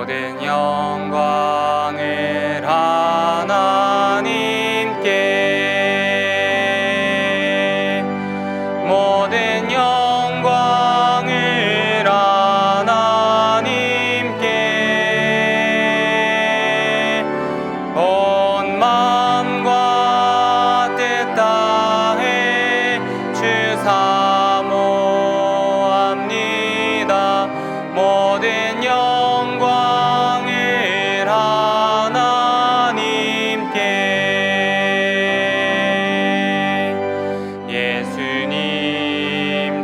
모든 영광을 하나님께, 모든 영광을 하나님께, 온 마음과 뜻 다해 주 사모합니다. 모든 영광을 하나님께. 예수님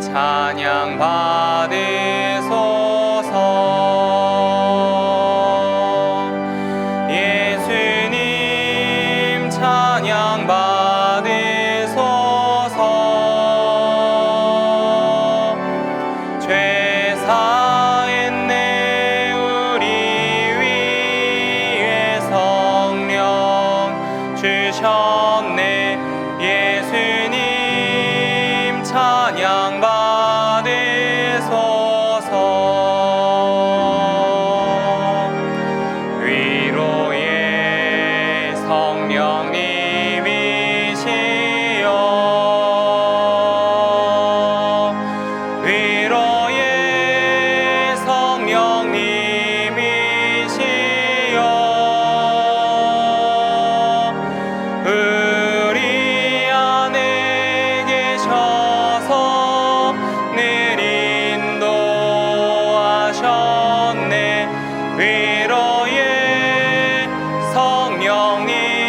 찬양 받으소서. 예수님 찬양 받으소서. 죄 사했네 우리 위에 성령 주셨네. 예수님 찬양 받으소서. 위로의 성령님이시여, 위로의 성령님이시여, 우리 안에 계셔서 늘 인도하셨네. 위로의 성령님이시여.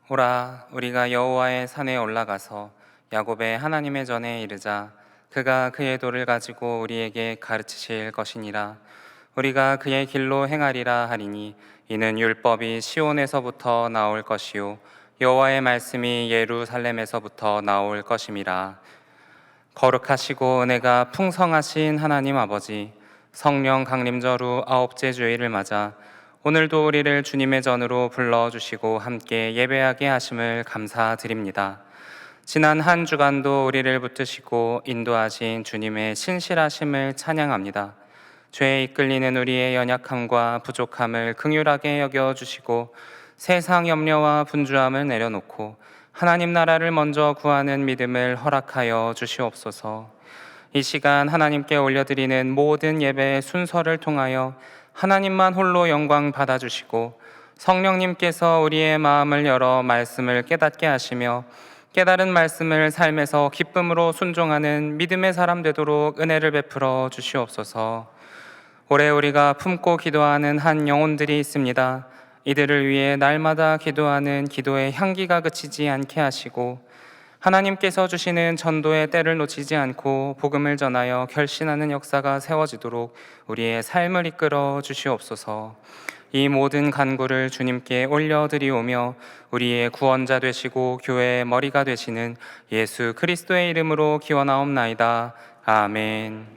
오라, 우리가 여호와의 산에 올라가서 야곱의 하나님의 전에 이르자. 그가 그의 도를 가지고 우리에게 가르치실 것이니라. 우리가 그의 길로 행하리라 하리니 이는 율법이 시온에서부터 나올 것이요 여호와의 말씀이 예루살렘에서부터 나올 것임이라. 거룩하시고 은혜가 풍성하신 하나님 아버지, 성령 강림절 후 9째 주일을 맞아 오늘도 우리를 주님의 전으로 불러주시고 함께 예배하게 하심을 감사드립니다. 지난 한 주간도 우리를 붙드시고 인도하신 주님의 신실하심을 찬양합니다. 죄에 이끌리는 우리의 연약함과 부족함을 긍휼하게 여겨주시고 세상 염려와 분주함을 내려놓고 하나님 나라를 먼저 구하는 믿음을 허락하여 주시옵소서. 이 시간 하나님께 올려드리는 모든 예배의 순서를 통하여 하나님만 홀로 영광 받아주시고 성령님께서 우리의 마음을 열어 말씀을 깨닫게 하시며 깨달은 말씀을 삶에서 기쁨으로 순종하는 믿음의 사람 되도록 은혜를 베풀어 주시옵소서. 올해 우리가 품고 기도하는 한 영혼들이 있습니다. 이들을 위해 날마다 기도하는 기도의 향기가 그치지 않게 하시고 하나님께서 주시는 전도의 때를 놓치지 않고 복음을 전하여 결신하는 역사가 세워지도록 우리의 삶을 이끌어 주시옵소서. 이 모든 간구를 주님께 올려드리오며 우리의 구원자 되시고 교회의 머리가 되시는 예수 그리스도의 이름으로 기원하옵나이다. 아멘.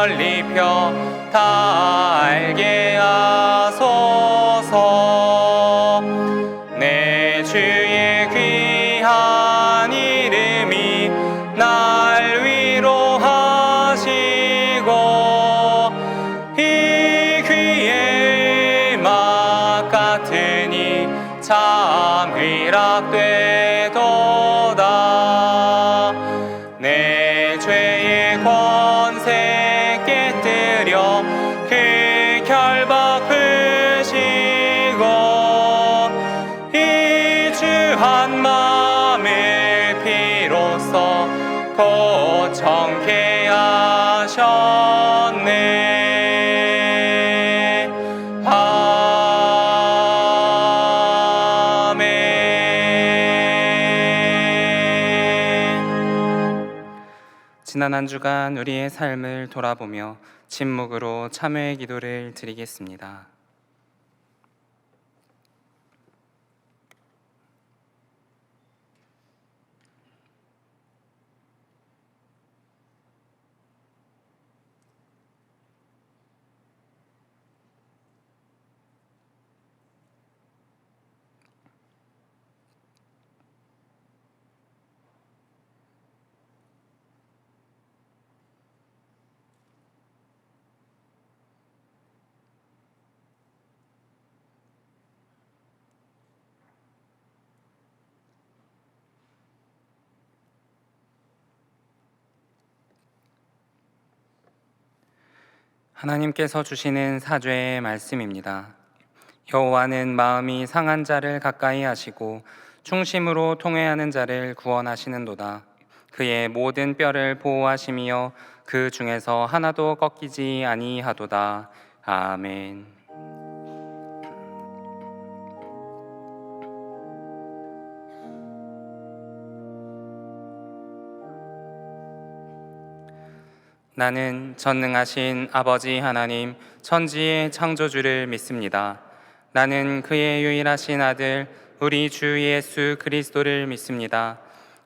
널리 펴 다 알게 하소서. 내 주의 귀한 이름이 날 위로하시고 이 귀의 음악 같으니 참 희락되도다. 내 죄의 권세 깨뜨려 그 결박 푸시고 이 주 한 마음을 피로써 곧 정케 하셨네. 지난 한 주간 우리의 삶을 돌아보며 침묵으로 참회의 기도를 드리겠습니다. 하나님께서 주시는 사죄의 말씀입니다. 여호와는 마음이 상한 자를 가까이 하시고 충심으로 통회하는 자를 구원하시는도다. 그의 모든 뼈를 보호하시며 그 중에서 하나도 꺾이지 아니하도다. 아멘. 나는 전능하신 아버지 하나님 천지의 창조주를 믿습니다. 나는 그의 유일하신 아들 우리 주 예수 그리스도를 믿습니다.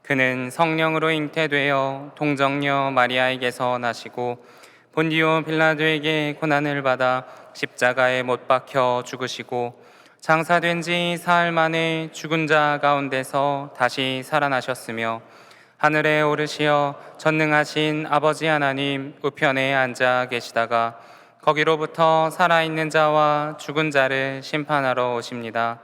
그는 성령으로 잉태되어 동정녀 마리아에게서 나시고 본디오 빌라도에게 고난을 받아 십자가에 못 박혀 죽으시고 장사된 지 사흘 만에 죽은 자 가운데서 다시 살아나셨으며 하늘에 오르시어 전능하신 아버지 하나님 우편에 앉아 계시다가 거기로부터 살아있는 자와 죽은 자를 심판하러 오십니다.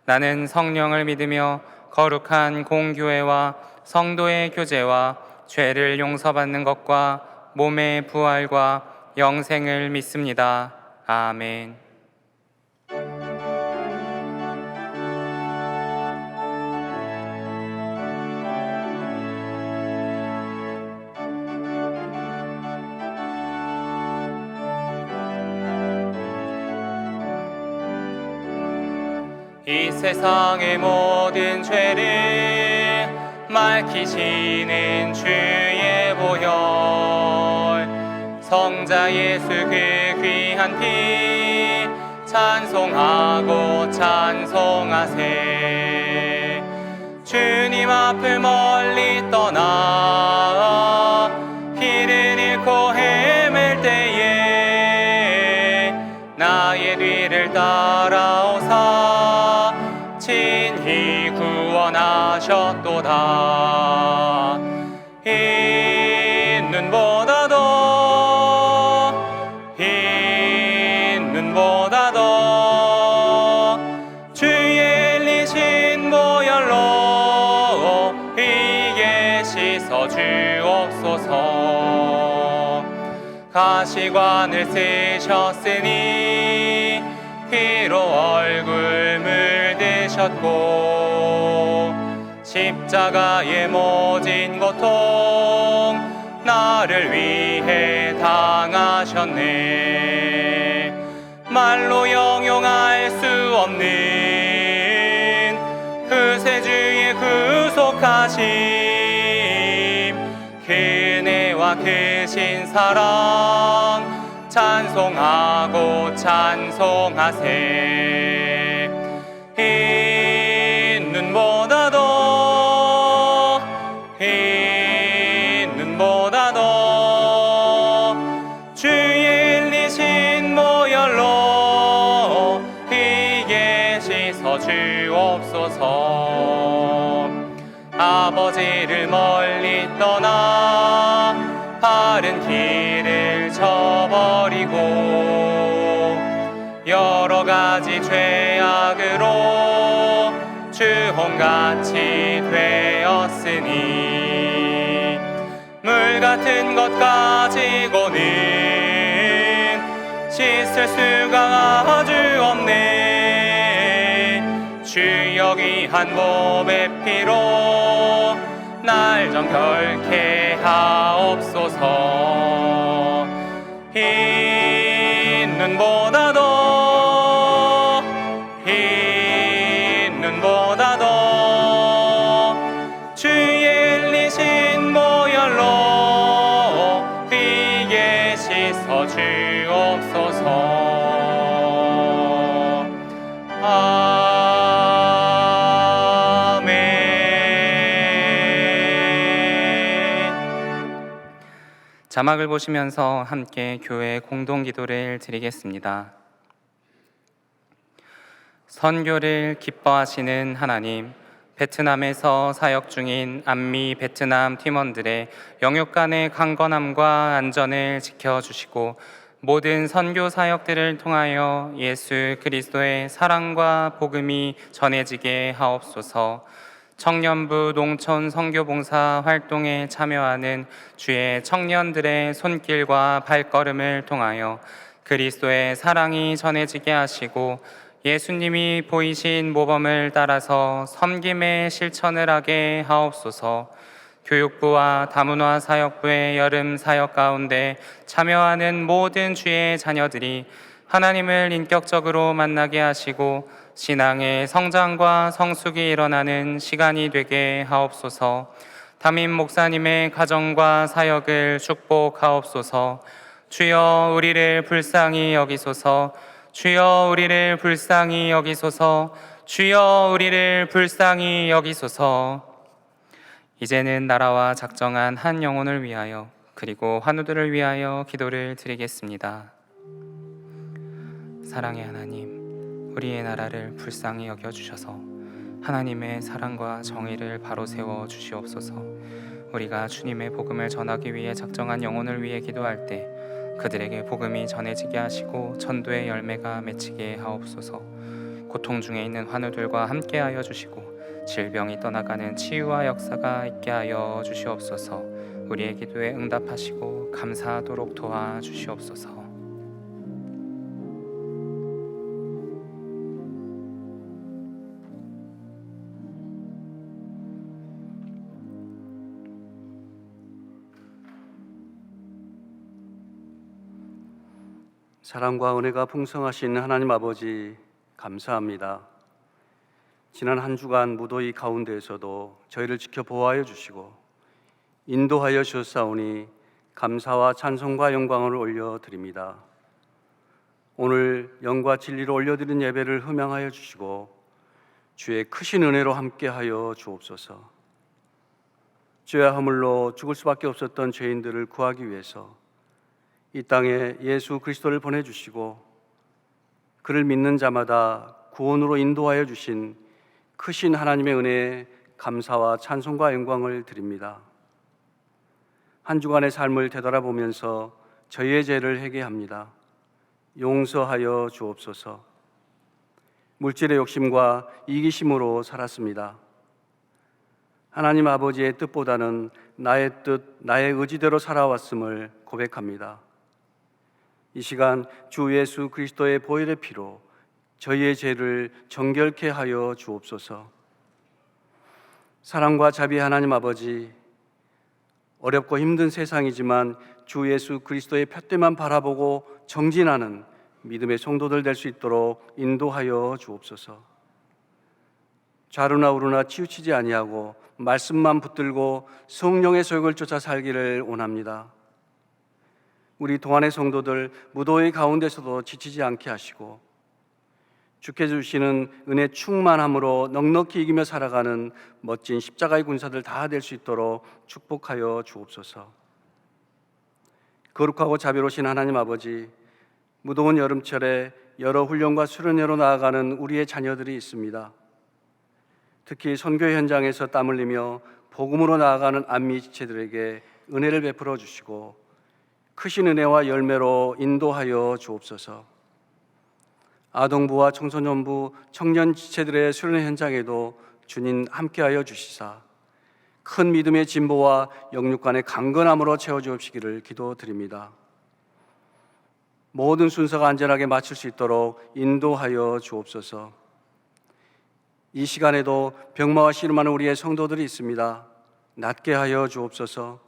나는 성령을 믿으며 거룩한 공교회와 성도의 교제와 죄를 용서받는 것과 몸의 부활과 영생을 믿습니다. 아멘. 이 세상의 모든 죄를 맑히시는 주의 보혈, 성자 예수 그 귀한 피 찬송하고 찬송하세. 주님 앞을 멀리 떠나 길을 잃고 헤맬 때에 나의 뒤를 따라오사 친히 구원하셨도다. 흰 눈보다 더 주의 흘리신 보혈로 이게 씻어 주옵소서. 가시관을 쓰셨으니 피로 얼굴 물드셨고 십자가의 모진 고통 나를 위해 당하셨네. 말로 영용할 수 없는 그세주의 구속하심, 그네와 크신 사랑 찬송하고 찬송하세. 흰 눈보다 더 주 하옵소서. 아버지를 멀리 떠나 바른 길을 저버리고 여러 가지 죄악으로 주홍같이 되었으니 물 같은 것 가지고는 씻을 수가 아주 없네. 주 여기 한 몸의 피로 날 정결케 하옵소서. 흰 눈보다도 흰 눈보다도 주의 흘리신 보혈로 피게 씻어 주옵소서. 자막을 보시면서 함께 교회 공동 기도를 드리겠습니다. 선교를 기뻐하시는 하나님, 베트남에서 사역 중인 안미 베트남 팀원들의 영육간의 강건함과 안전을 지켜주시고 모든 선교 사역들을 통하여 예수 그리스도의 사랑과 복음이 전해지게 하옵소서. 청년부 농촌 선교봉사 활동에 참여하는 주의 청년들의 손길과 발걸음을 통하여 그리스도의 사랑이 전해지게 하시고 예수님이 보이신 모범을 따라서 섬김의 실천을 하게 하옵소서. 교육부와 다문화 사역부의 여름 사역 가운데 참여하는 모든 주의 자녀들이 하나님을 인격적으로 만나게 하시고 신앙의 성장과 성숙이 일어나는 시간이 되게 하옵소서. 담임 목사님의 가정과 사역을 축복하옵소서. 주여 우리를 불쌍히 여기소서. 주여 우리를 불쌍히 여기소서. 주여 우리를 불쌍히 여기소서. 이제는 나라와 작정한 한 영혼을 위하여 그리고 환우들을 위하여 기도를 드리겠습니다. 사랑의 하나님, 우리의 나라를 불쌍히 여겨주셔서 하나님의 사랑과 정의를 바로 세워 주시옵소서. 우리가 주님의 복음을 전하기 위해 작정한 영혼을 위해 기도할 때 그들에게 복음이 전해지게 하시고 전도의 열매가 맺히게 하옵소서. 고통 중에 있는 환우들과 함께하여 주시고 질병이 떠나가는 치유와 역사가 있게 하여 주시옵소서. 우리의 기도에 응답하시고 감사하도록 도와주시옵소서. 사랑과 은혜가 풍성하신 하나님 아버지, 감사합니다. 지난 한 주간 무더위 가운데에서도 저희를 지켜 보호하여 주시고 인도하여 주셨사오니 감사와 찬송과 영광을 올려드립니다. 오늘 영과 진리로 올려드린 예배를 흠양하여 주시고 주의 크신 은혜로 함께하여 주옵소서. 죄와 허물로 죽을 수밖에 없었던 죄인들을 구하기 위해서 이 땅에 예수 그리스도를 보내주시고 그를 믿는 자마다 구원으로 인도하여 주신 크신 하나님의 은혜에 감사와 찬송과 영광을 드립니다. 한 주간의 삶을 되돌아보면서 저희의 죄를 회개합니다. 용서하여 주옵소서. 물질의 욕심과 이기심으로 살았습니다. 하나님 아버지의 뜻보다는 나의 뜻, 나의 의지대로 살아왔음을 고백합니다. 이 시간 주 예수 그리스도의 보혈의 피로 저희의 죄를 정결케 하여 주옵소서. 사랑과 자비 하나님 아버지, 어렵고 힘든 세상이지만 주 예수 그리스도의 푯대만 바라보고 정진하는 믿음의 성도들 될 수 있도록 인도하여 주옵소서. 좌루나 우루나 치우치지 아니하고 말씀만 붙들고 성령의 소욕을 쫓아 살기를 원합니다. 우리 동안의 성도들 무더위 가운데서도 지치지 않게 하시고 주께 주시는 은혜 충만함으로 넉넉히 이기며 살아가는 멋진 십자가의 군사들 다 될 수 있도록 축복하여 주옵소서. 거룩하고 자비로우신 하나님 아버지, 무더운 여름철에 여러 훈련과 수련회로 나아가는 우리의 자녀들이 있습니다. 특히 선교 현장에서 땀 흘리며 복음으로 나아가는 안미 지체들에게 은혜를 베풀어 주시고 크신 은혜와 열매로 인도하여 주옵소서. 아동부와 청소년부, 청년 지체들의 수련 현장에도 주님 함께하여 주시사 큰 믿음의 진보와 영육간의 강건함으로 채워 주옵시기를 기도드립니다. 모든 순서가 안전하게 마칠 수 있도록 인도하여 주옵소서. 이 시간에도 병마와 씨름하는 우리의 성도들이 있습니다. 낫게 하여 주옵소서.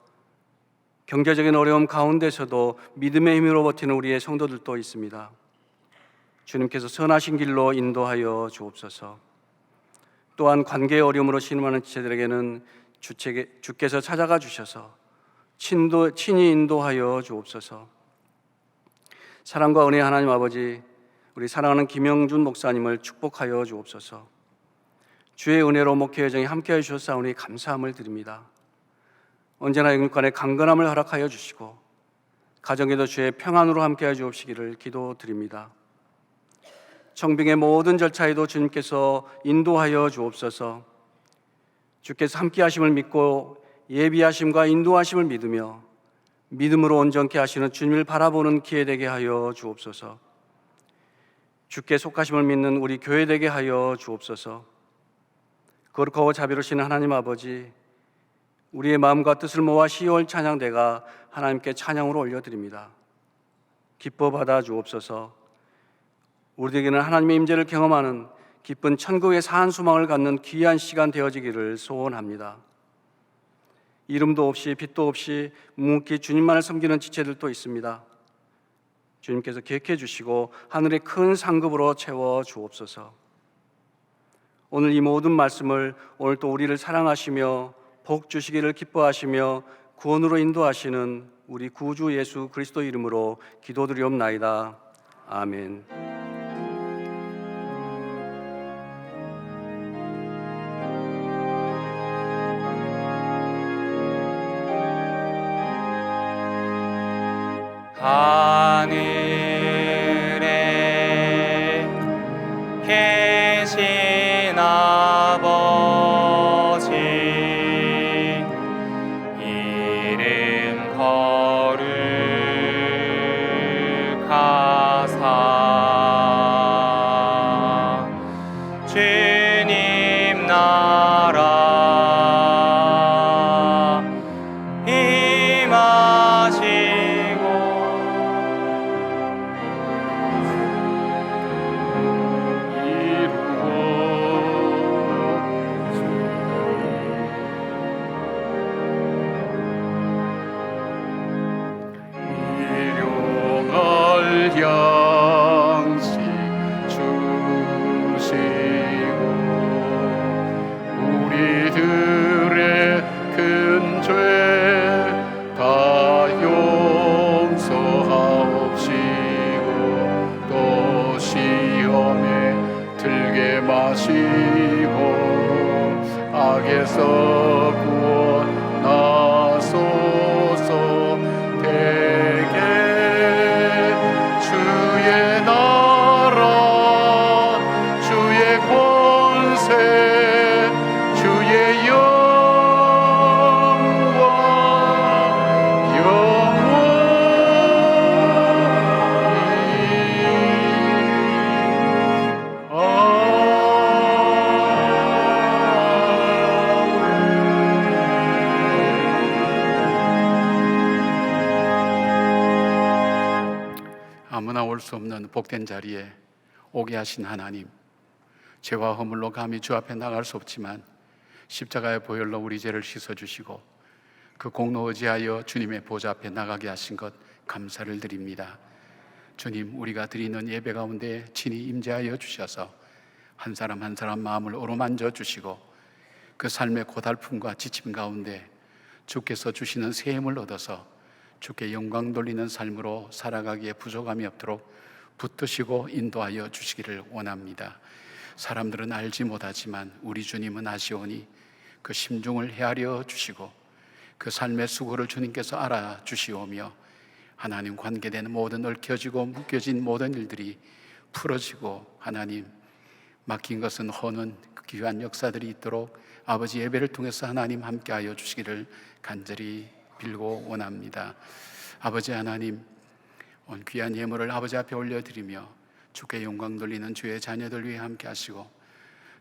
경제적인 어려움 가운데서도 믿음의 힘으로 버티는 우리의 성도들도 있습니다. 주님께서 선하신 길로 인도하여 주옵소서. 또한 관계의 어려움으로 신음하는 지체들에게는 주께서 찾아가 주셔서 친히 인도하여 주옵소서. 사랑과 은혜의 하나님 아버지, 우리 사랑하는 김영준 목사님을 축복하여 주옵소서. 주의 은혜로 목회 여정에 함께해 주셨사오니 감사함을 드립니다. 언제나 영육간의 강건함을 허락하여 주시고 가정에도 주의 평안으로 함께해 주옵시기를 기도드립니다. 청빙의 모든 절차에도 주님께서 인도하여 주옵소서. 주께서 함께하심을 믿고 예비하심과 인도하심을 믿으며 믿음으로 온전케 하시는 주님을 바라보는 기회 되게 하여 주옵소서. 주께 속하심을 믿는 우리 교회 되게 하여 주옵소서. 거룩하고 자비로우신 하나님 아버지, 우리의 마음과 뜻을 모아 10월 찬양대가 하나님께 찬양으로 올려드립니다. 기뻐 받아 주옵소서. 우리에게는 하나님의 임재를 경험하는 기쁜 천국의 사한 소망을 갖는 귀한 시간 되어지기를 소원합니다. 이름도 없이 빛도 없이 묵묵히 주님만을 섬기는 지체들도 있습니다. 주님께서 기억해 주시고 하늘의 큰 상급으로 채워 주옵소서. 오늘 이 모든 말씀을 오늘 또 우리를 사랑하시며 복 주시기를 기뻐하시며 구원으로 인도하시는 우리 구주 예수 그리스도 이름으로 기도드리옵나이다. 아멘. 하늘에 계신 아버지, 이름 거룩하사 주님 나라 양식 주시고 우리들의 큰 죄 다 용서하옵시고 또 시험에 들게 마시고 악에서 구원하소서. 대개 주의 나라 주의 권세 주의 영광 아무나 올 수 없는 복된 자리에 오게 하신 하나님, 죄와 허물로 감히 주 앞에 나갈 수 없지만 십자가의 보혈로 우리 죄를 씻어주시고 그 공로 의지하여 주님의 보좌 앞에 나가게 하신 것 감사를 드립니다. 주님, 우리가 드리는 예배 가운데 친히 임재하여 주셔서 한 사람 한 사람 마음을 어루만져 주시고 그 삶의 고달픔과 지침 가운데 주께서 주시는 새 힘을 얻어서 주께 영광 돌리는 삶으로 살아가기에 부족함이 없도록 붙드시고 인도하여 주시기를 원합니다. 사람들은 알지 못하지만 우리 주님은 아시오니 그 심중을 헤아려 주시고 그 삶의 수고를 주님께서 알아주시오며 하나님 관계되는 모든 얽혀지고 묶여진 모든 일들이 풀어지고 하나님 막힌 것은 허는 그 귀한 역사들이 있도록 아버지 예배를 통해서 하나님 함께하여 주시기를 간절히 빌고 원합니다. 아버지 하나님, 온 귀한 예물을 아버지 앞에 올려드리며 주께 영광 돌리는 주의 자녀들 위해 함께하시고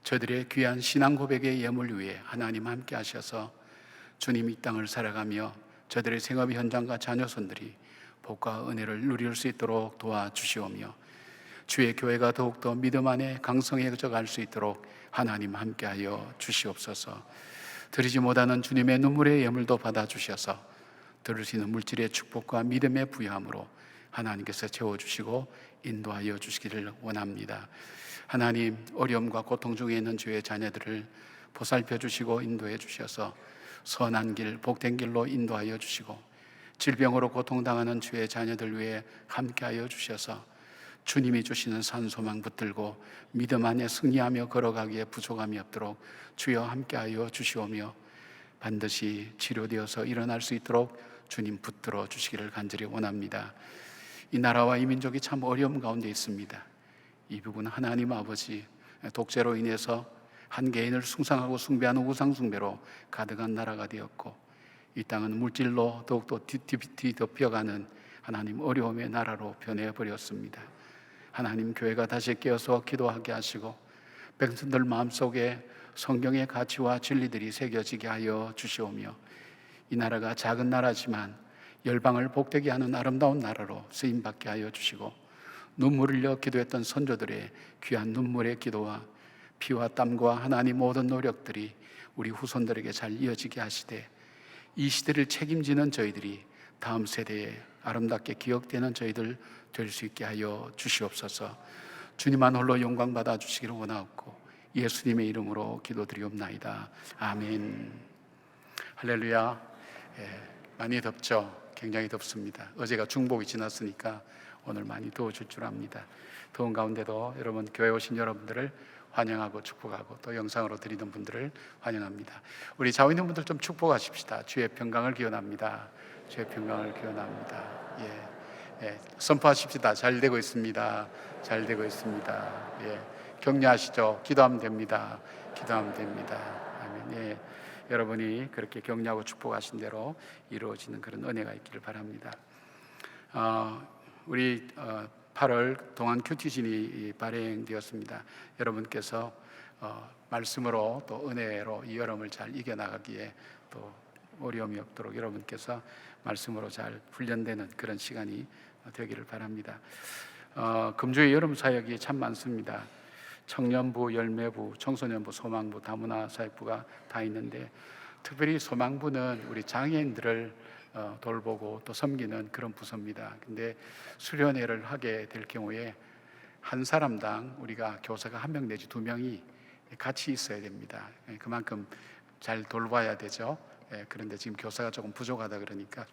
저들의 귀한 신앙 고백의 예물 위에 하나님 함께하셔서 주님 이 땅을 살아가며 저들의 생업 현장과 자녀손들이 복과 은혜를 누릴 수 있도록 도와주시오며 주의 교회가 더욱더 믿음 안에 강성해져 갈 수 있도록 하나님 함께하여 주시옵소서. 드리지 못하는 주님의 눈물의 예물도 받아주셔서 들을 수 있는 물질의 축복과 믿음의 부여함으로 하나님께서 채워주시고 인도하여 주시기를 원합니다. 하나님, 어려움과 고통 중에 있는 주의 자녀들을 보살펴 주시고 인도해 주셔서 선한 길, 복된 길로 인도하여 주시고 질병으로 고통당하는 주의 자녀들 위해 함께하여 주셔서 주님이 주시는 산소망 붙들고 믿음 안에 승리하며 걸어가기에 부족함이 없도록 주여 함께하여 주시오며 반드시 치료되어서 일어날 수 있도록 주님 붙들어 주시기를 간절히 원합니다. 이 나라와 이 민족이 참 어려움 가운데 있습니다. 이 부분 하나님 아버지, 독재로 인해서 한 개인을 숭상하고 숭배하는 우상 숭배로 가득한 나라가 되었고 이 땅은 물질로 더욱더 뒤덮여가는 하나님 어려움의 나라로 변해버렸습니다. 하나님, 교회가 다시 깨어서 기도하게 하시고 백성들 마음속에 성경의 가치와 진리들이 새겨지게 하여 주시오며 이 나라가 작은 나라지만 열방을 복되게 하는 아름다운 나라로 쓰임받게 하여 주시고 눈물을 흘려 기도했던 선조들의 귀한 눈물의 기도와 피와 땀과 하나님 모든 노력들이 우리 후손들에게 잘 이어지게 하시되 이 시대를 책임지는 저희들이 다음 세대에 아름답게 기억되는 저희들 될 수 있게 하여 주시옵소서. 주님만 홀로 영광 받아 주시기를 원하옵고 예수님의 이름으로 기도드리옵나이다. 아멘. 할렐루야. 많이 덥죠? 굉장히 덥습니다. 어제가 중복이 지났으니까 오늘 많이 더워질 줄 압니다. 더운 가운데도 여러분, 교회 오신 여러분들을 환영하고 축복하고 또 영상으로 드리는 분들을 환영합니다. 우리 좌우 있는 분들 좀 축복하십시다. 주의 평강을 기원합니다. 주의 평강을 기원합니다. 선포하십시다. 잘 되고 있습니다. 잘 되고 있습니다. 격려하시죠. 기도하면 됩니다. 기도하면 됩니다. 아멘. 여러분이 그렇게 격려하고 축복하신 대로 이루어지는 그런 은혜가 있기를 바랍니다. 우리 8월 동안 큐티신이 발행되었습니다. 여러분께서 말씀으로 또 은혜로 이 여름을 잘 이겨나가기에 또 어려움이 없도록 여러분께서 말씀으로 잘 훈련되는 그런 시간이 되기를 바랍니다. 금주의 여름 사역이 참 많습니다. 청년부, 열매부, 청소년부, 소망부, 다문화 사역부가 다 있는데 특별히 소망부는 우리 장애인들을 돌보고 또 섬기는 그런 부서입니다. 근데 수련회를 하게 될 경우에 한 사람당 우리가 교사가 1명 내지 2명이 같이 있어야 됩니다. 그만큼 잘 돌봐야 되죠. 그런데 지금 교사가 조금 부족하다 그러니까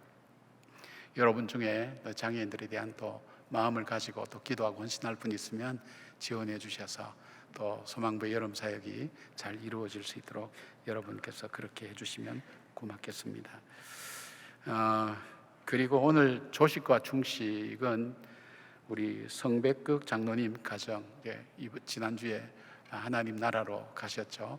여러분 중에 장애인들에 대한 또 마음을 가지고 또 기도하고 헌신할 분 있으면 지원해 주셔서 또 소망부의 여름 사역이 잘 이루어질 수 있도록 여러분께서 그렇게 해주시면 고맙겠습니다. 그리고 오늘 조식과 중식은 우리 성백극 장로님 가정, 지난주에 하나님 나라로 가셨죠.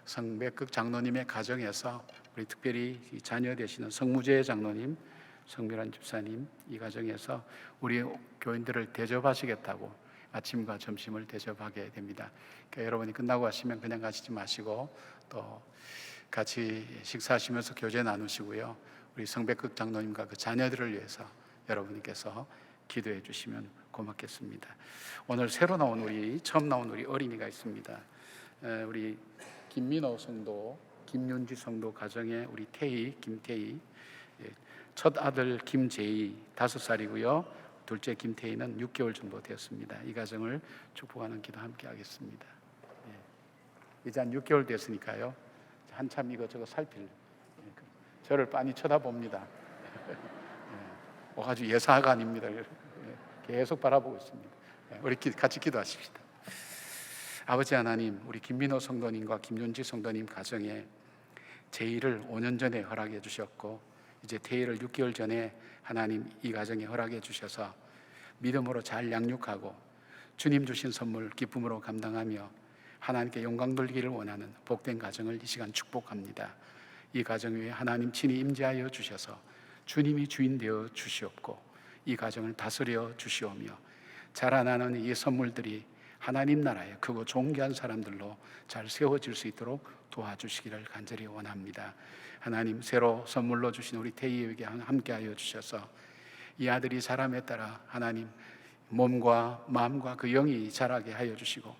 성백극 장로님의 가정에서 우리 특별히 자녀 되시는 성무재 장로님, 성mir환 집사님 이 가정에서 우리 교인들을 대접하시겠다고 아침과 점심을 대접하게 됩니다. 그러니까 여러분이 끝나고 가시면 그냥 가시지 마시고 또 같이 식사하시면서 교제 나누시고요. 우리 성백극 장로님과 그 자녀들을 위해서 여러분께서 기도해 주시면 고맙겠습니다. 오늘 처음 나온 우리 어린이가 있습니다. 우리 김민호 성도, 김윤지 성도 가정의 우리 김태희, 첫 아들 김재희 5살이고요. 둘째 김태희는 6개월 정도 되었습니다. 이 가정을 축복하는 기도 함께 하겠습니다. 이제 한 6개월 됐으니까요. 한참 이것저것 살필. 저를 빤히 쳐다봅니다. 아주 예사가 아닙니다. 계속 바라보고 있습니다. 우리 같이 기도하십시다. 아버지 하나님, 우리 김민호 성도님과 김윤지 성도님 가정에 제의를 5년 전에 허락해 주셨고 이제 태희를 6개월 전에 하나님 이 가정에 허락해 주셔서 믿음으로 잘 양육하고 주님 주신 선물 기쁨으로 감당하며 하나님께 영광 돌리기를 원하는 복된 가정을 이 시간 축복합니다. 이 가정 위에 하나님 친히 임재하여 주셔서 주님이 주인 되어 주시옵고 이 가정을 다스려 주시오며 자라나는 이 선물들이 하나님 나라에 크고 존귀한 사람들로 잘 세워질 수 있도록 도와주시기를 간절히 원합니다. 하나님, 새로 선물로 주신 우리 태희에게 함께하여 주셔서 이 아들이 자람에 따라 하나님 몸과 마음과 그 영이 자라게 하여 주시고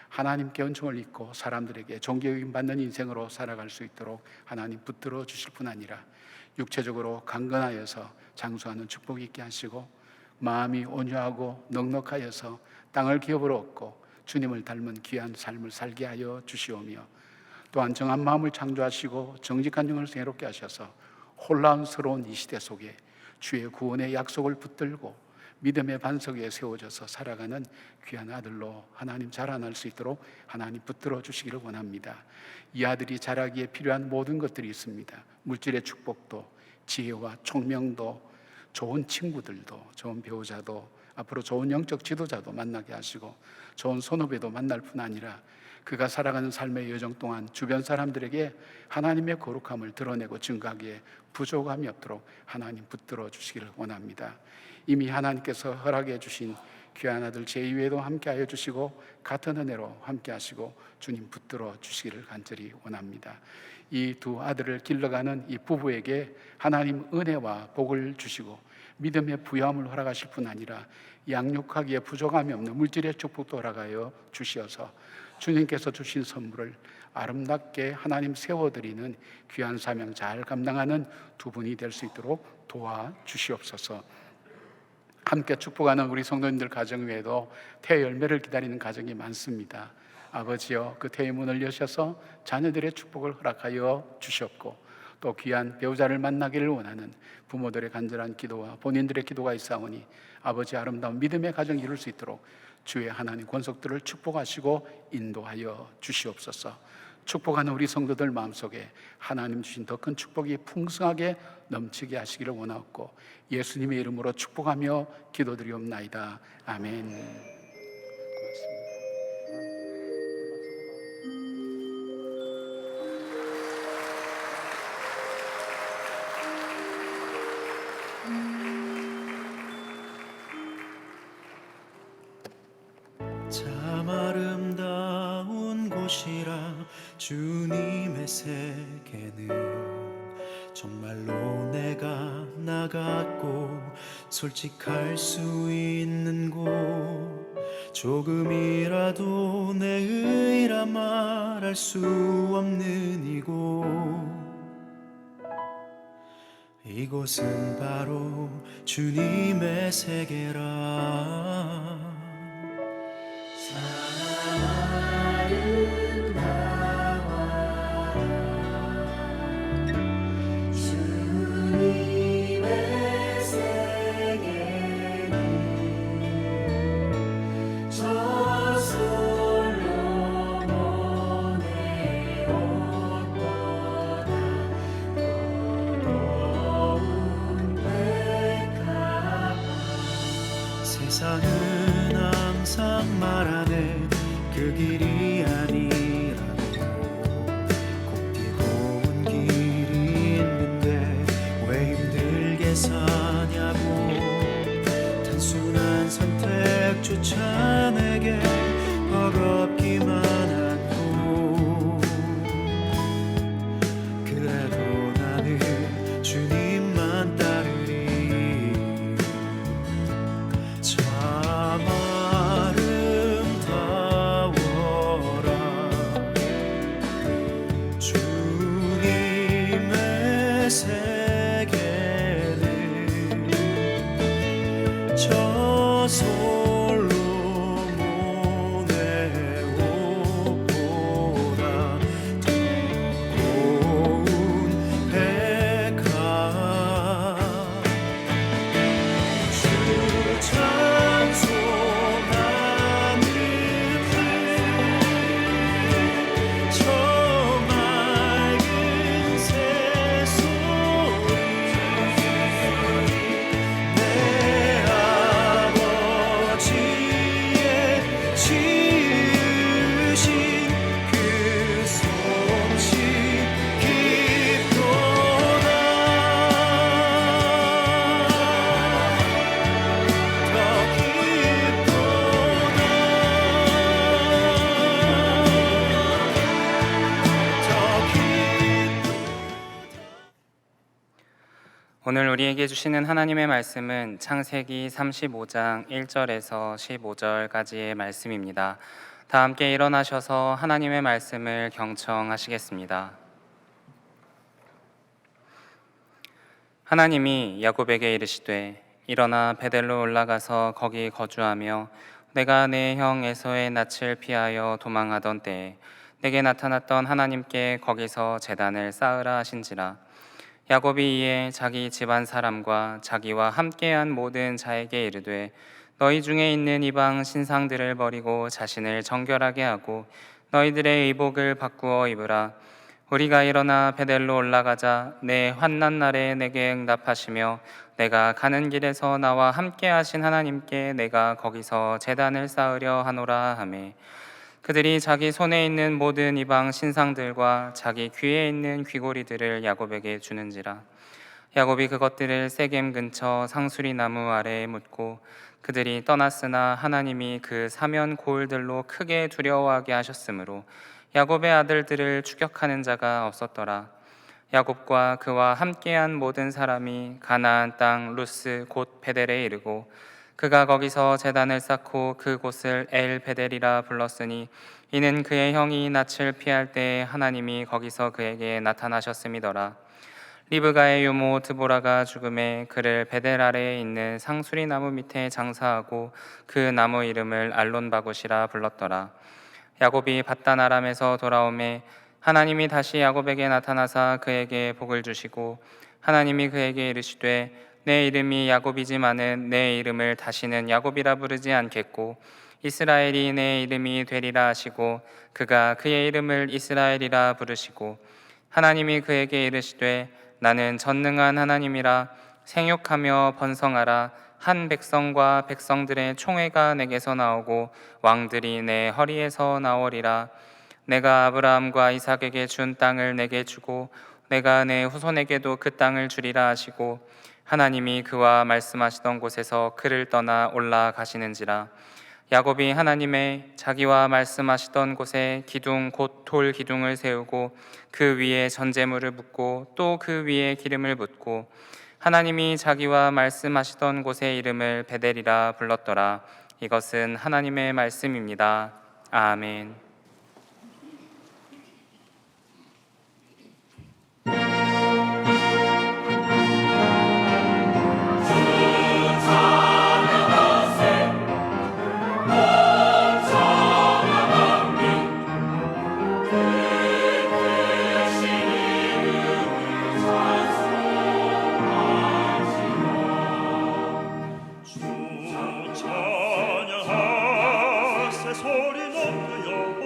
하나님께 은총을 입고 사람들에게 존경을 받는 인생으로 살아갈 수 있도록 하나님 붙들어 주실 뿐 아니라 육체적으로 강건하여서 장수하는 축복이 있게 하시고 마음이 온유하고 넉넉하여서 땅을 기업으로 얻고 주님을 닮은 귀한 삶을 살게 하여 주시오며 또한 정한 마음을 창조하시고 정직한 영을 새롭게 하셔서 혼란스러운 이 시대 속에 주의 구원의 약속을 붙들고 믿음의 반석 위에 세워져서 살아가는 귀한 아들로 하나님 자라날 수 있도록 하나님 붙들어 주시기를 원합니다. 이 아들이 자라기에 필요한 모든 것들이 있습니다. 물질의 축복도, 지혜와 총명도, 좋은 친구들도, 좋은 배우자도, 앞으로 좋은 영적 지도자도 만나게 하시고 좋은 선후배도 만날 뿐 아니라 그가 살아가는 삶의 여정 동안 주변 사람들에게 하나님의 거룩함을 드러내고 증거하기에 부족함이 없도록 하나님 붙들어 주시기를 원합니다. 이미 하나님께서 허락해 주신 귀한 아들 제2외도 함께하여 주시고 같은 은혜로 함께하시고 주님 붙들어 주시기를 간절히 원합니다. 이 두 아들을 길러가는 이 부부에게 하나님 은혜와 복을 주시고 믿음의 부여함을 허락하실 뿐 아니라 양육하기에 부족함이 없는 물질의 축복도 허락하여 주시어서 주님께서 주신 선물을 아름답게 하나님 세워드리는 귀한 사명 잘 감당하는 두 분이 될 수 있도록 도와주시옵소서. 함께 축복하는 우리 성도님들 가정 외에도 태 열매를 기다리는 가정이 많습니다. 아버지여, 그 태의 문을 여셔서 자녀들의 축복을 허락하여 주시옵고 또 귀한 배우자를 만나기를 원하는 부모들의 간절한 기도와 본인들의 기도가 있사오니 아버지 아름다운 믿음의 가정 이룰 수 있도록 주의 하나님 권속들을 축복하시고 인도하여 주시옵소서. 축복하는 우리 성도들 마음속에 하나님 주신 더 큰 축복이 풍성하게 넘치게 하시기를 원하옵고 예수님의 이름으로 축복하며 기도드리옵나이다. 아멘. 고맙습니다. 참 아름다운 곳이라 주님의 세계는 정말로 내가 나갔고 솔직할 수 있는 곳 조금이라도 내 의라 말할 수 없는 이곳은 바로 주님의 세계라 세상은 항상 말하네 그 길이 아니라고 곱디고운 길이 있는데 왜 힘들게 사냐고 단순한 선택조차 내게 어렵기만 하고 그래도 나는 주님만 따르리 참 아름다워라 주님의 세계는 저솔로 오늘 우리에게 주시는 하나님의 말씀은 창세기 35장 1절에서 15절까지의 말씀입니다. 다 함께 일어나셔서 하나님의 말씀을 경청하시겠습니다. 하나님이 야곱에게 이르시되 일어나 베델로 올라가서 거기 거주하며 내가 내 형 에서의 낯을 피하여 도망하던 때에 내게 나타났던 하나님께 거기서 제단을 쌓으라 하신지라. 야곱이 이에 자기 집안 사람과 자기와 함께한 모든 자에게 이르되 너희 중에 있는 이방 신상들을 버리고 자신을 정결하게 하고 너희들의 의복을 바꾸어 입으라. 우리가 일어나 베델로 올라가자. 내 환난 날에 내게 응답하시며 내가 가는 길에서 나와 함께 하신 하나님께 내가 거기서 제단을 쌓으려 하노라 하매 그들이 자기 손에 있는 모든 이방 신상들과 자기 귀에 있는 귀고리들을 야곱에게 주는지라. 야곱이 그것들을 세겜 근처 상수리 나무 아래에 묻고 그들이 떠났으나 하나님이 그 사면 고을들로 크게 두려워하게 하셨으므로 야곱의 아들들을 추격하는 자가 없었더라. 야곱과 그와 함께한 모든 사람이 가나안 땅 루스 곧 베델에 이르고 그가 거기서 제단을 쌓고 그곳을 엘 베델이라 불렀으니 이는 그의 형이 낯을 피할 때에 하나님이 거기서 그에게 나타나셨음이더라. 리브가의 유모 드보라가 죽음에 그를 베델 아래에 있는 상수리 나무 밑에 장사하고 그 나무 이름을 알론바굿이라 불렀더라. 야곱이 밧단 아람에서 돌아오매 하나님이 다시 야곱에게 나타나사 그에게 복을 주시고 하나님이 그에게 이르시되 내 이름이 야곱이지만은 내 이름을 다시는 야곱이라 부르지 않겠고 이스라엘이 내 이름이 되리라 하시고 그가 그의 이름을 이스라엘이라 부르시고 하나님이 그에게 이르시되 나는 전능한 하나님이라 생육하며 번성하라. 한 백성과 백성들의 총회가 내게서 나오고 왕들이 내 허리에서 나오리라. 내가 아브라함과 이삭에게 준 땅을 내게 주고 내가 내 후손에게도 그 땅을 주리라 하시고 하나님이 그와 말씀하시던 곳에서 그를 떠나 올라가시는지라. 야곱이 하나님의 자기와 말씀하시던 곳에 기둥 곧 돌 기둥을 세우고 그 위에 전제물을 붓고 또 그 위에 기름을 붓고 하나님이 자기와 말씀하시던 곳의 이름을 베델이라 불렀더라. 이것은 하나님의 말씀입니다. 아멘. 찬양하세 소리 높여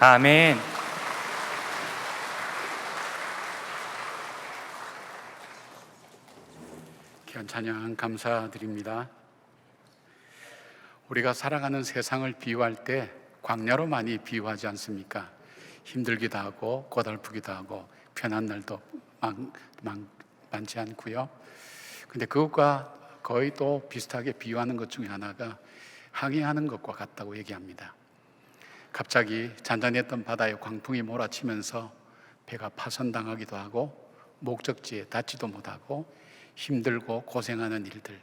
아멘. 귀한 찬양 감사드립니다. 우리가 살아가는 세상을 비유할 때 광야로 많이 비유하지 않습니까? 힘들기도 하고 고달프기도 하고 편한 날도 많지 않고요. 근데 그것과 거의 또 비슷하게 비유하는 것 중에 하나가 항해하는 것과 같다고 얘기합니다. 갑자기 잔잔했던 바다에 광풍이 몰아치면서 배가 파손당하기도 하고 목적지에 닿지도 못하고 힘들고 고생하는 일들.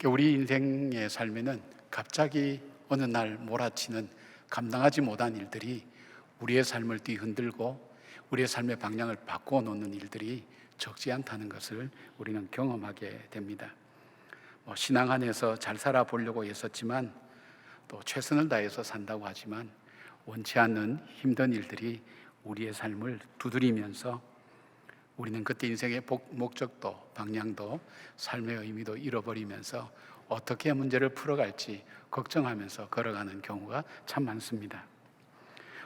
우리 인생의 삶에는 갑자기 어느 날 몰아치는 감당하지 못한 일들이 우리의 삶을 뒤흔들고 우리의 삶의 방향을 바꾸어 놓는 일들이 적지 않다는 것을 우리는 경험하게 됩니다. 신앙 안에서 잘 살아보려고 애썼지만 또 최선을 다해서 산다고 하지만 원치 않는 힘든 일들이 우리의 삶을 두드리면서 우리는 그때 인생의 목적도 방향도 삶의 의미도 잃어버리면서 어떻게 문제를 풀어갈지 걱정하면서 걸어가는 경우가 참 많습니다.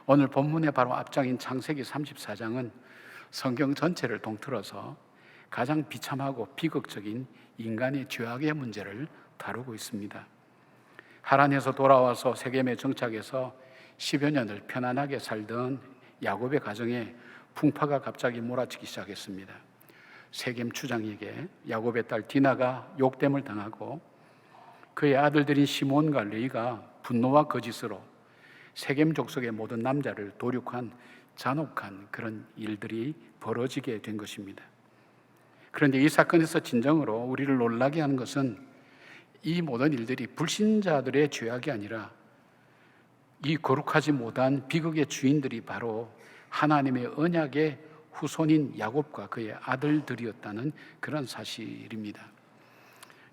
오늘 본문의 바로 앞장인 창세기 34장은 성경 전체를 통틀어서 가장 비참하고 비극적인 인간의 죄악의 문제를 다루고 있습니다. 하란에서 돌아와서 세겜에 정착해서 10여 년을 편안하게 살던 야곱의 가정에 풍파가 갑자기 몰아치기 시작했습니다. 세겜 추장에게 야곱의 딸 디나가 욕됨을 당하고 그의 아들들인 시몬과 레위가 분노와 거짓으로 세겜 족속의 모든 남자를 도륙한 잔혹한 그런 일들이 벌어지게 된 것입니다. 그런데 이 사건에서 진정으로 우리를 놀라게 하는 것은 이 모든 일들이 불신자들의 죄악이 아니라 이 거룩하지 못한 비극의 주인들이 바로 하나님의 언약의 후손인 야곱과 그의 아들들이었다는 그런 사실입니다.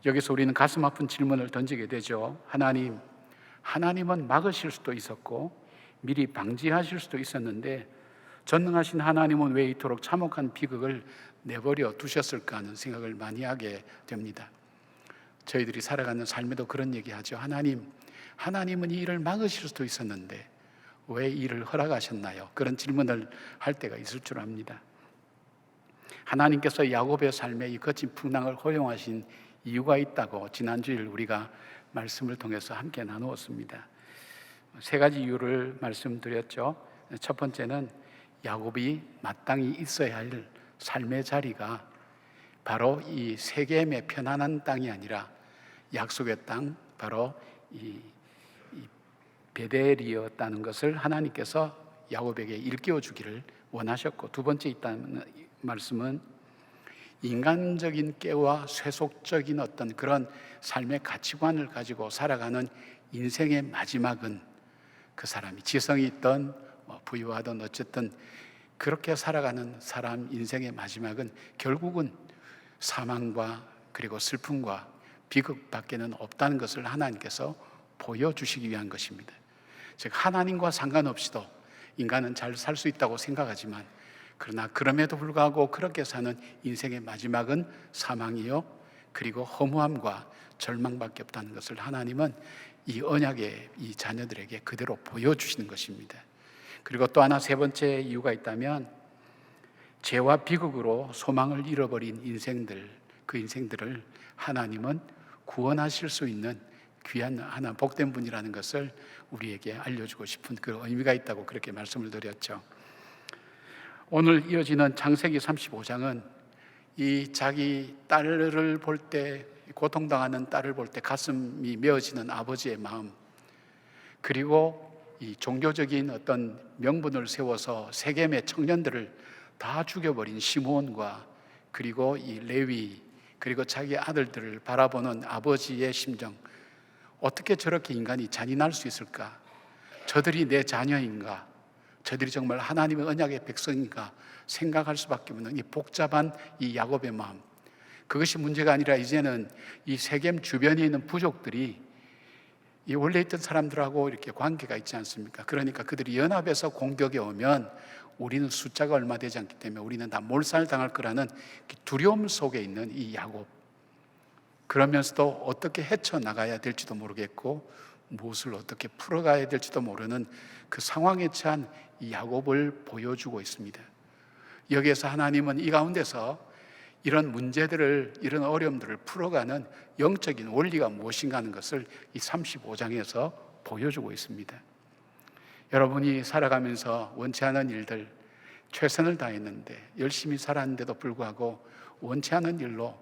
여기서 우리는 가슴 아픈 질문을 던지게 되죠. 하나님은 막으실 수도 있었고 미리 방지하실 수도 있었는데 전능하신 하나님은 왜 이토록 참혹한 비극을 내버려 두셨을까 하는 생각을 많이 하게 됩니다. 저희들이 살아가는 삶에도 그런 얘기하죠. 하나님은 이 일을 막으실 수도 있었는데 왜 이 일을 허락하셨나요? 그런 질문을 할 때가 있을 줄 압니다. 하나님께서 야곱의 삶에 이 거친 풍랑을 허용하신 이유가 있다고 지난주일 우리가 말씀을 통해서 함께 나누었습니다. 세 가지 이유를 말씀드렸죠. 첫 번째는 야곱이 마땅히 있어야 할 삶의 자리가 바로 이 세겜의 편안한 땅이 아니라 약속의 땅, 바로 이 베델이었다는 것을 하나님께서 야곱에게 일깨워 주기를 원하셨고, 두 번째 있다는 말씀은 인간적인 깨와 세속적인 어떤 그런 삶의 가치관을 가지고 살아가는 인생의 마지막은 그 사람이 지성이 있던 부유하던 어쨌든 그렇게 살아가는 사람 인생의 마지막은 결국은 사망과 그리고 슬픔과 비극밖에는 없다는 것을 하나님께서 보여주시기 위한 것입니다. 즉 하나님과 상관없이도 인간은 잘 살 수 있다고 생각하지만 그러나 그럼에도 불구하고 그렇게 사는 인생의 마지막은 사망이요 그리고 허무함과 절망밖에 없다는 것을 하나님은 이 언약의 이 자녀들에게 그대로 보여주시는 것입니다. 그리고 또 하나 세 번째 이유가 있다면 죄와 비극으로 소망을 잃어버린 인생들, 그 인생들을 하나님은 구원하실 수 있는 귀한 하나 복된 분이라는 것을 우리에게 알려주고 싶은 그 의미가 있다고 그렇게 말씀을 드렸죠. 오늘 이어지는 창세기 35장은 이 자기 딸을 볼 때, 고통당하는 딸을 볼 때 가슴이 메어지는 아버지의 마음, 그리고 이 종교적인 어떤 명분을 세워서 세겜의 청년들을 다 죽여버린 시므온과 그리고 이 레위 그리고 자기 아들들을 바라보는 아버지의 심정, 어떻게 저렇게 인간이 잔인할 수 있을까? 저들이 내 자녀인가? 저들이 정말 하나님의 언약의 백성인가? 생각할 수밖에 없는 이 복잡한 이 야곱의 마음, 그것이 문제가 아니라 이제는 이 세겜 주변에 있는 부족들이 이 원래 있던 사람들하고 이렇게 관계가 있지 않습니까? 그러니까 그들이 연합해서 공격에 오면 우리는 숫자가 얼마 되지 않기 때문에 우리는 다 몰살당할 거라는 두려움 속에 있는 이 야곱, 그러면서도 어떻게 헤쳐나가야 될지도 모르겠고 무엇을 어떻게 풀어가야 될지도 모르는 그 상황에 처한 이 야곱을 보여주고 있습니다. 여기에서 하나님은 이 가운데서 이런 문제들을, 이런 어려움들을 풀어가는 영적인 원리가 무엇인가 하는 것을 이 35장에서 보여주고 있습니다. 여러분이 살아가면서 원치 않은 일들, 최선을 다했는데 열심히 살았는데도 불구하고 원치 않은 일로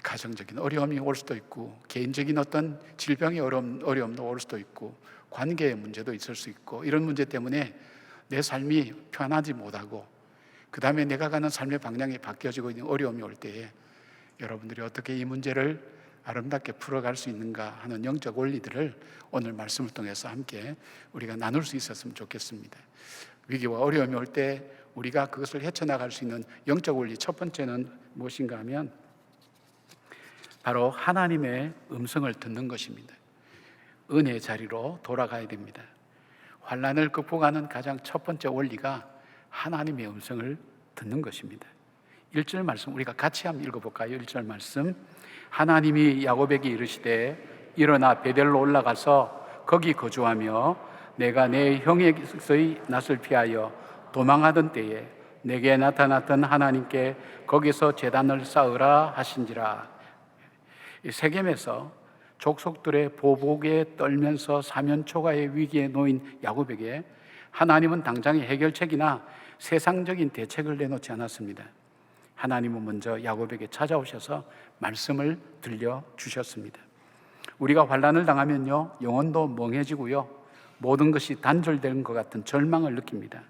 가정적인 어려움이 올 수도 있고, 개인적인 어떤 질병의 어려움도 올 수도 있고, 관계의 문제도 있을 수 있고, 이런 문제 때문에 내 삶이 편하지 못하고 그 다음에 내가 가는 삶의 방향이 바뀌어지고 있는 어려움이 올 때에 여러분들이 어떻게 이 문제를 아름답게 풀어갈 수 있는가 하는 영적 원리들을 오늘 말씀을 통해서 함께 우리가 나눌 수 있었으면 좋겠습니다. 위기와 어려움이 올 때 우리가 그것을 헤쳐나갈 수 있는 영적 원리 첫 번째는 무엇인가 하면 바로 하나님의 음성을 듣는 것입니다. 은혜의 자리로 돌아가야 됩니다. 환난을 극복하는 가장 첫 번째 원리가 하나님의 음성을 듣는 것입니다. 1절 말씀 우리가 같이 한번 읽어볼까요? 1절 말씀, 하나님이 야곱에게 이르시되 일어나 베델로 올라가서 거기 거주하며 내가 내 형에게서의 낯을 피하여 도망하던 때에 내게 나타났던 하나님께 거기서 제단을 쌓으라 하신지라. 이 세겜에서 족속들의 보복에 떨면서 사면초가의 위기에 놓인 야곱에게 하나님은 당장의 해결책이나 세상적인 대책을 내놓지 않았습니다. 하나님은 먼저 야곱에게 찾아오셔서 말씀을 들려주셨습니다. 우리가 환난을 당하면요, 영혼도 멍해지고요, 모든 것이 단절된 것 같은 절망을 느낍니다.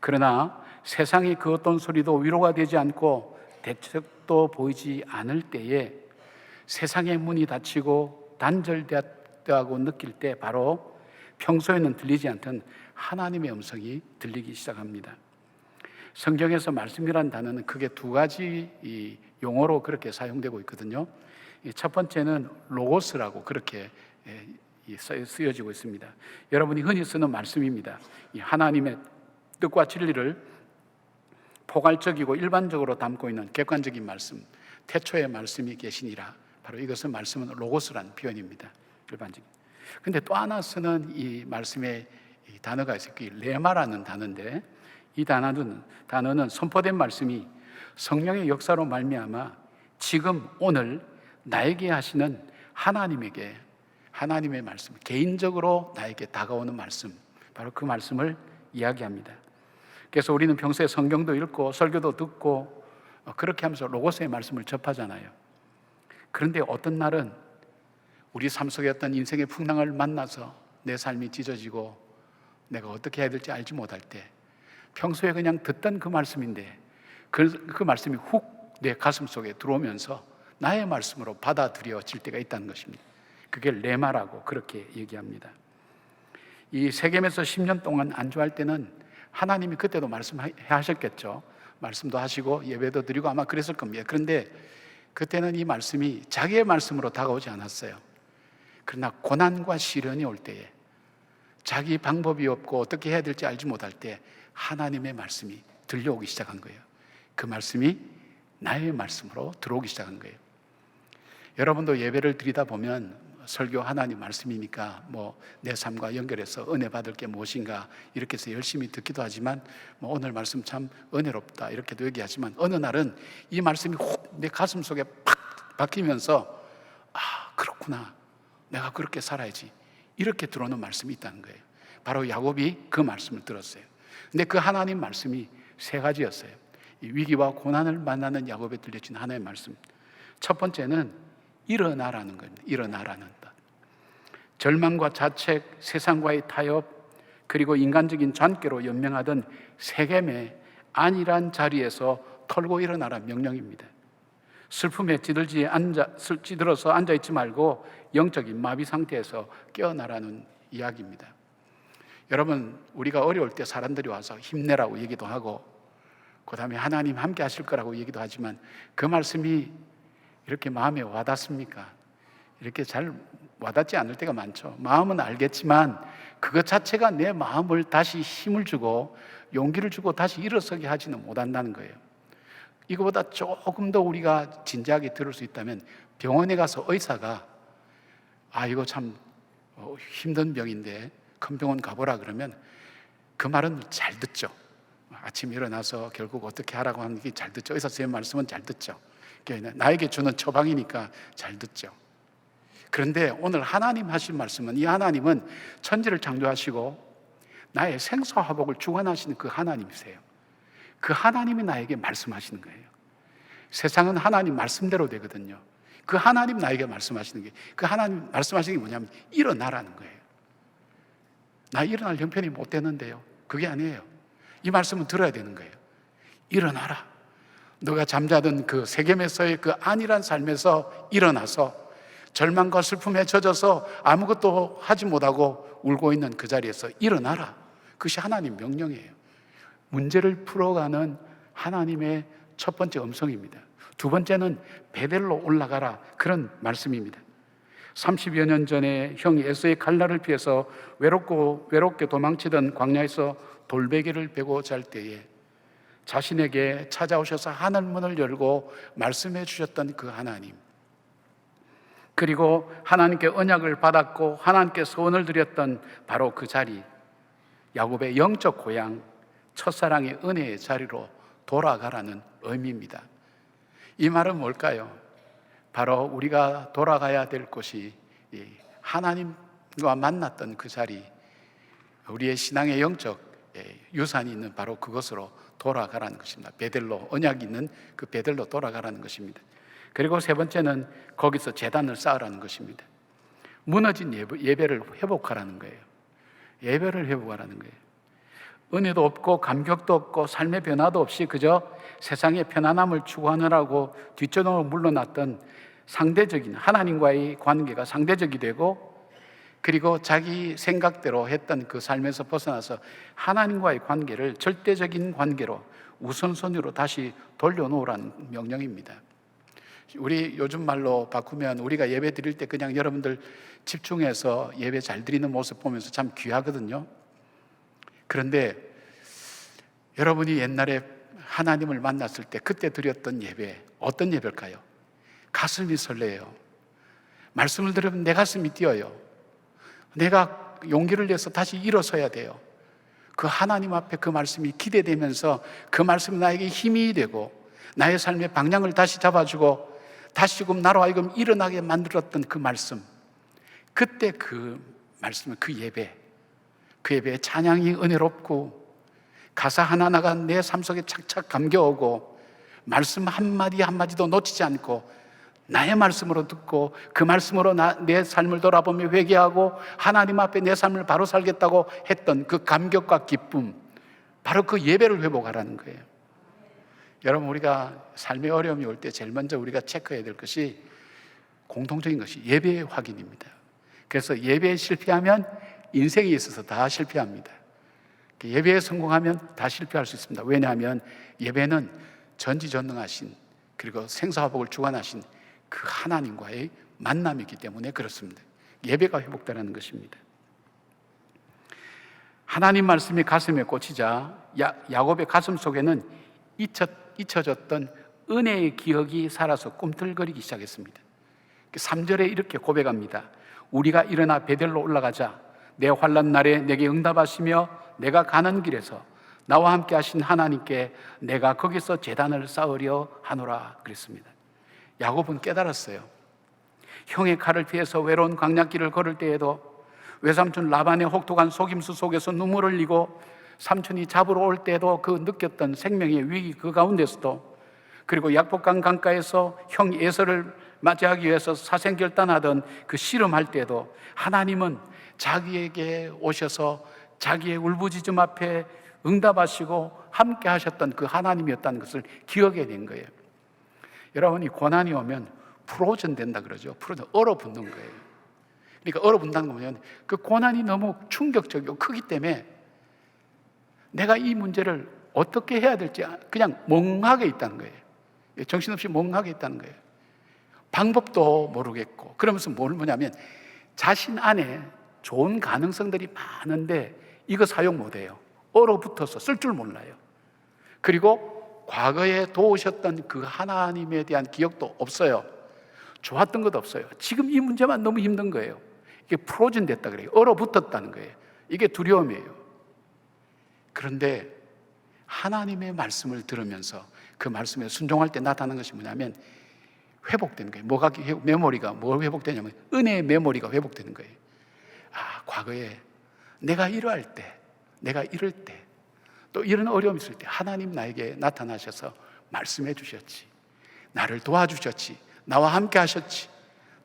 그러나 세상의 그 어떤 소리도 위로가 되지 않고 대책도 보이지 않을 때에 세상의 문이 닫히고 단절되었다고 느낄 때 바로 평소에는 들리지 않던 하나님의 음성이 들리기 시작합니다. 성경에서 말씀이란 단어는 크게 두 가지 이 용어로 그렇게 사용되고 있거든요. 첫 번째는 로고스라고 그렇게 쓰여지고 있습니다. 여러분이 흔히 쓰는 말씀입니다. 이 하나님의 뜻과 진리를 포괄적이고 일반적으로 담고 있는 객관적인 말씀, 태초의 말씀이 계시니라. 바로 이것은 말씀은 로고스라는 표현입니다. 일반적인. 근데 또 하나 쓰는 이 말씀의 이 단어가 있어요. 그 레마라는 단어인데, 이 단어는 선포된 말씀이 성령의 역사로 말미암아 지금 오늘 나에게 하시는 하나님의 말씀, 개인적으로 나에게 다가오는 말씀, 바로 그 말씀을 이야기합니다. 그래서 우리는 평소에 성경도 읽고 설교도 듣고 그렇게 하면서 로고스의 말씀을 접하잖아요. 그런데 어떤 날은 우리 삶 속에 어떤 인생의 풍랑을 만나서 내 삶이 찢어지고 내가 어떻게 해야 될지 알지 못할 때 평소에 그냥 듣던 그 말씀인데 그 말씀이 훅 내 가슴 속에 들어오면서 나의 말씀으로 받아들여질 때가 있다는 것입니다. 그게 레마라고 그렇게 얘기합니다. 이 세겜에서 10년 동안 안주할 때는 하나님이 그때도 말씀하셨겠죠. 말씀도 하시고 예배도 드리고 아마 그랬을 겁니다. 그런데 그때는 이 말씀이 자기의 말씀으로 다가오지 않았어요. 그러나 고난과 시련이 올 때에 자기 방법이 없고 어떻게 해야 될지 알지 못할 때 하나님의 말씀이 들려오기 시작한 거예요. 그 말씀이 나의 말씀으로 들어오기 시작한 거예요. 여러분도 예배를 드리다 보면 설교 하나님 말씀이니까 내 삶과 연결해서 은혜 받을 게 무엇인가 이렇게 해서 열심히 듣기도 하지만 오늘 말씀 참 은혜롭다 이렇게도 얘기하지만 어느 날은 이 말씀이 훅 내 가슴 속에 팍 박히면서 그렇구나, 내가 그렇게 살아야지, 이렇게 들어오는 말씀이 있다는 거예요. 바로 야곱이 그 말씀을 들었어요. 근데 그 하나님 말씀이 세 가지였어요. 이 위기와 고난을 만나는 야곱에 들려진 하나의 말씀, 첫 번째는 일어나라는 겁니다. 일어나라는 뜻. 절망과 자책, 세상과의 타협, 그리고 인간적인 잔꾀로 연명하던 세겜의 안일한 자리에서 털고 일어나라 명령입니다. 슬픔에 찌들어서 앉아있지 말고 영적인 마비 상태에서 깨어나라는 이야기입니다. 여러분, 우리가 어려울 때 사람들이 와서 힘내라고 얘기도 하고 그 다음에 하나님 함께 하실 거라고 얘기도 하지만 그 말씀이 이렇게 마음에 와닿습니까? 이렇게 잘 와닿지 않을 때가 많죠. 마음은 알겠지만 그것 자체가 내 마음을 다시 힘을 주고 용기를 주고 다시 일어서게 하지는 못한다는 거예요. 이거보다 조금 더 우리가 진지하게 들을 수 있다면 병원에 가서 의사가 이거 참 힘든 병인데 큰 병원 가보라 그러면 그 말은 잘 듣죠. 아침에 일어나서 결국 어떻게 하라고 하는 게 잘 듣죠. 의사 선생님 말씀은 잘 듣죠. 나에게 주는 처방이니까 잘 듣죠. 그런데 오늘 하나님 하신 말씀은, 이 하나님은 천지를 창조하시고 나의 생사화복을 주관하시는 그 하나님이세요. 그 하나님이 나에게 말씀하시는 거예요. 세상은 하나님 말씀대로 되거든요. 그 하나님 나에게 말씀하시는 게, 그 하나님 말씀하시는 게 뭐냐면 일어나라는 거예요. 나 일어날 형편이 못 되는데요. 그게 아니에요. 이 말씀은 들어야 되는 거예요. 일어나라. 너가 잠자던 그 세겜에서의 그 안일한 삶에서 일어나서 절망과 슬픔에 젖어서 아무것도 하지 못하고 울고 있는 그 자리에서 일어나라. 그것이 하나님 명령이에요. 문제를 풀어가는 하나님의 첫 번째 음성입니다. 두 번째는 베델로 올라가라, 그런 말씀입니다. 30여 년 전에 형이 에서의 칼날을 피해서 외롭게 도망치던 광야에서 돌베개를 베고 잘 때에 자신에게 찾아오셔서 하늘문을 열고 말씀해 주셨던 그 하나님, 그리고 하나님께 언약을 받았고 하나님께 소원을 드렸던 바로 그 자리, 야곱의 영적 고향, 첫사랑의 은혜의 자리로 돌아가라는 의미입니다. 이 말은 뭘까요? 바로 우리가 돌아가야 될 곳이 하나님과 만났던 그 자리, 우리의 신앙의 영적 유산이 있는 바로 그것으로 돌아가라는 것입니다. 베델로, 언약이 있는 그 베델로 돌아가라는 것입니다. 그리고 세 번째는 거기서 제단을 쌓으라는 것입니다. 무너진 예배를 회복하라는 거예요. 예배를 회복하라는 거예요. 은혜도 없고 감격도 없고 삶의 변화도 없이 그저 세상의 편안함을 추구하느라고 뒷전으로 물러났던 상대적인 하나님과의 관계가 상대적이 되고, 그리고 자기 생각대로 했던 그 삶에서 벗어나서 하나님과의 관계를 절대적인 관계로 우선순위로 다시 돌려놓으라는 명령입니다. 우리 요즘 말로 바꾸면 우리가 예배 드릴 때 그냥 여러분들 집중해서 예배 잘 드리는 모습 보면서 참 귀하거든요. 그런데 여러분이 옛날에 하나님을 만났을 때 그때 드렸던 예배, 어떤 예배일까요? 가슴이 설레요. 말씀을 들으면 내 가슴이 뛰어요. 내가 용기를 내서 다시 일어서야 돼요. 그 하나님 앞에 그 말씀이 기대되면서 그 말씀이 나에게 힘이 되고 나의 삶의 방향을 다시 잡아주고 다시금 나로 하여금 일어나게 만들었던 그 말씀, 그때 그 말씀, 그 예배의 찬양이 은혜롭고 가사 하나하나가 내 삶 속에 착착 감겨오고 말씀 한마디 한마디도 놓치지 않고 나의 말씀으로 듣고 그 말씀으로 내 삶을 돌아보며 회개하고 하나님 앞에 내 삶을 바로 살겠다고 했던 그 감격과 기쁨, 바로 그 예배를 회복하라는 거예요. 여러분, 우리가 삶의 어려움이 올 때 제일 먼저 우리가 체크해야 될 것이 공통적인 것이 예배의 확인입니다. 그래서 예배에 실패하면 인생에 있어서 다 실패합니다. 예배에 성공하면 다 실패할 수 있습니다. 왜냐하면 예배는 전지전능하신 그리고 생사화복을 주관하신 그 하나님과의 만남이기 때문에 그렇습니다. 예배가 회복되라는 것입니다. 하나님 말씀이 가슴에 꽂히자 야곱의 가슴 속에는 잊혀졌던 은혜의 기억이 살아서 꿈틀거리기 시작했습니다. 3절에 이렇게 고백합니다. 우리가 일어나 베델로 올라가자. 내 환난 날에 내게 응답하시며 내가 가는 길에서 나와 함께 하신 하나님께 내가 거기서 제단을 쌓으려 하노라 그랬습니다. 야곱은 깨달았어요. 형의 칼을 피해서 외로운 광야길을 걸을 때에도, 외삼촌 라반의 혹독한 속임수 속에서 눈물을 흘리고 삼촌이 잡으러 올 때도 그 느꼈던 생명의 위기 그 가운데서도, 그리고 약복강 강가에서 형 에서를 맞이하기 위해서 사생결단하던 그 씨름할 때도 하나님은 자기에게 오셔서 자기의 울부짖음 앞에 응답하시고 함께 하셨던 그 하나님이었다는 것을 기억해야 된 거예요. 여러분이 고난이 오면 프로전 된다 그러죠. 프로전, 얼어붙는 거예요. 그러니까 얼어붙는다는 건 뭐냐면 그 고난이 너무 충격적이고 크기 때문에 내가 이 문제를 어떻게 해야 될지 그냥 멍하게 있다는 거예요. 정신없이 멍하게 있다는 거예요. 방법도 모르겠고, 그러면서 뭐냐면 자신 안에 좋은 가능성들이 많은데 이거 사용 못해요. 얼어붙어서 쓸 줄 몰라요. 그리고 과거에 도우셨던 그 하나님에 대한 기억도 없어요. 좋았던 것도 없어요. 지금 이 문제만 너무 힘든 거예요. 이게 프로즌됐다 그래요. 얼어붙었다는 거예요. 이게 두려움이에요. 그런데 하나님의 말씀을 들으면서 그 말씀에 순종할 때 나타나는 것이 뭐냐면 회복되는 거예요. 메모리가 뭐 회복되냐면 은혜의 메모리가 회복되는 거예요. 아, 과거에 내가 이러할 때, 내가 이럴 때, 또 이런 어려움이 있을 때 하나님 나에게 나타나셔서 말씀해 주셨지. 나를 도와주셨지. 나와 함께 하셨지.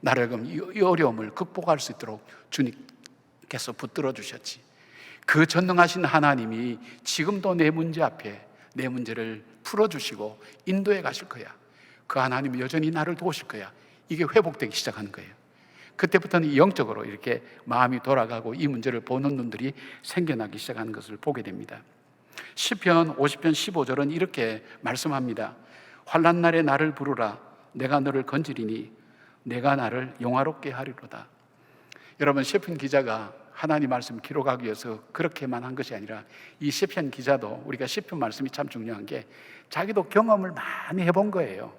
나를 이 어려움을 극복할 수 있도록 주님께서 붙들어 주셨지. 그 전능하신 하나님이 지금도 내 문제 앞에 내 문제를 풀어주시고 인도해 가실 거야. 그 하나님이 여전히 나를 도우실 거야. 이게 회복되기 시작하는 거예요. 그때부터는 영적으로 이렇게 마음이 돌아가고 이 문제를 보는 눈들이 생겨나기 시작하는 것을 보게 됩니다. 시편 50편 15절은 이렇게 말씀합니다. 환난 날에 나를 부르라. 내가 너를 건지리니 내가 나를 영화롭게 하리로다. 여러분, 시편 기자가 하나님 말씀 기록하기 위해서 그렇게만 한 것이 아니라 이 시편 기자도 우리가 시편 말씀이 참 중요한 게 자기도 경험을 많이 해본 거예요.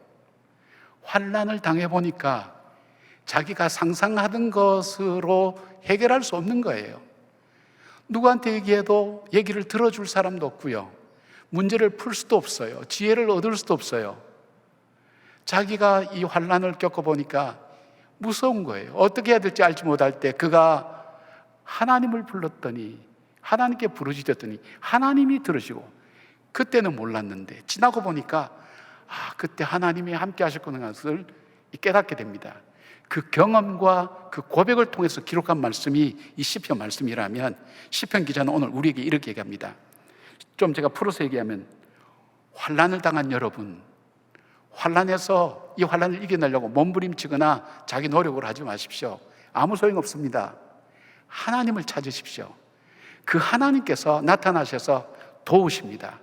환난을 당해보니까 자기가 상상하던 것으로 해결할 수 없는 거예요. 누구한테 얘기해도 얘기를 들어줄 사람도 없고요. 문제를 풀 수도 없어요. 지혜를 얻을 수도 없어요. 자기가 이 환난을 겪어보니까 무서운 거예요. 어떻게 해야 될지 알지 못할 때 그가 하나님을 불렀더니, 하나님께 부르짖었더니 하나님이 들으시고, 그때는 몰랐는데 지나고 보니까 그때 하나님이 함께 하셨구나 것을 깨닫게 됩니다. 그 경험과 그 고백을 통해서 기록한 말씀이 이 시편 말씀이라면 시편 기자는 오늘 우리에게 이렇게 얘기합니다. 좀 제가 풀어서 얘기하면, 환난을 당한 여러분, 환난에서 이 환난을 이겨내려고 몸부림치거나 자기 노력을 하지 마십시오. 아무 소용없습니다. 하나님을 찾으십시오. 그 하나님께서 나타나셔서 도우십니다.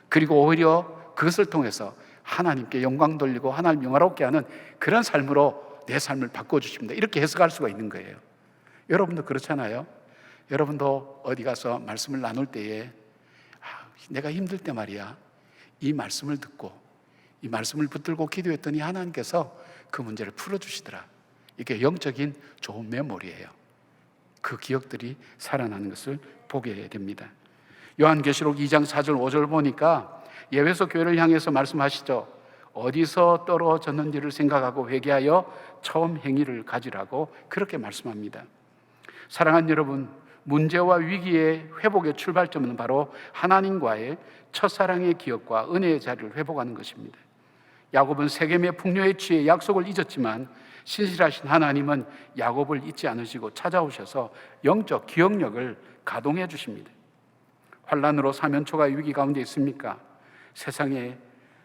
그리고 오히려 그것을 통해서 하나님께 영광 돌리고 하나님 영화롭게 하는 그런 삶으로 내 삶을 바꿔주십니다. 이렇게 해석할 수가 있는 거예요. 여러분도 그렇잖아요. 여러분도 어디 가서 말씀을 나눌 때에 내가 힘들 때 말이야, 이 말씀을 듣고 이 말씀을 붙들고 기도했더니 하나님께서 그 문제를 풀어주시더라. 이게 영적인 좋은 메모리예요. 그 기억들이 살아나는 것을 보게 됩니다. 요한계시록 2장 4절 5절 보니까 예배소 교회를 향해서 말씀하시죠. 어디서 떨어졌는지를 생각하고 회개하여 처음 행위를 가지라고 그렇게 말씀합니다. 사랑하는 여러분, 문제와 위기의 회복의 출발점은 바로 하나님과의 첫사랑의 기억과 은혜의 자리를 회복하는 것입니다. 야곱은 세겜의 풍요에 취해 약속을 잊었지만 신실하신 하나님은 야곱을 잊지 않으시고 찾아오셔서 영적 기억력을 가동해 주십니다. 환난으로 사면초가 위기 가운데 있습니까? 세상에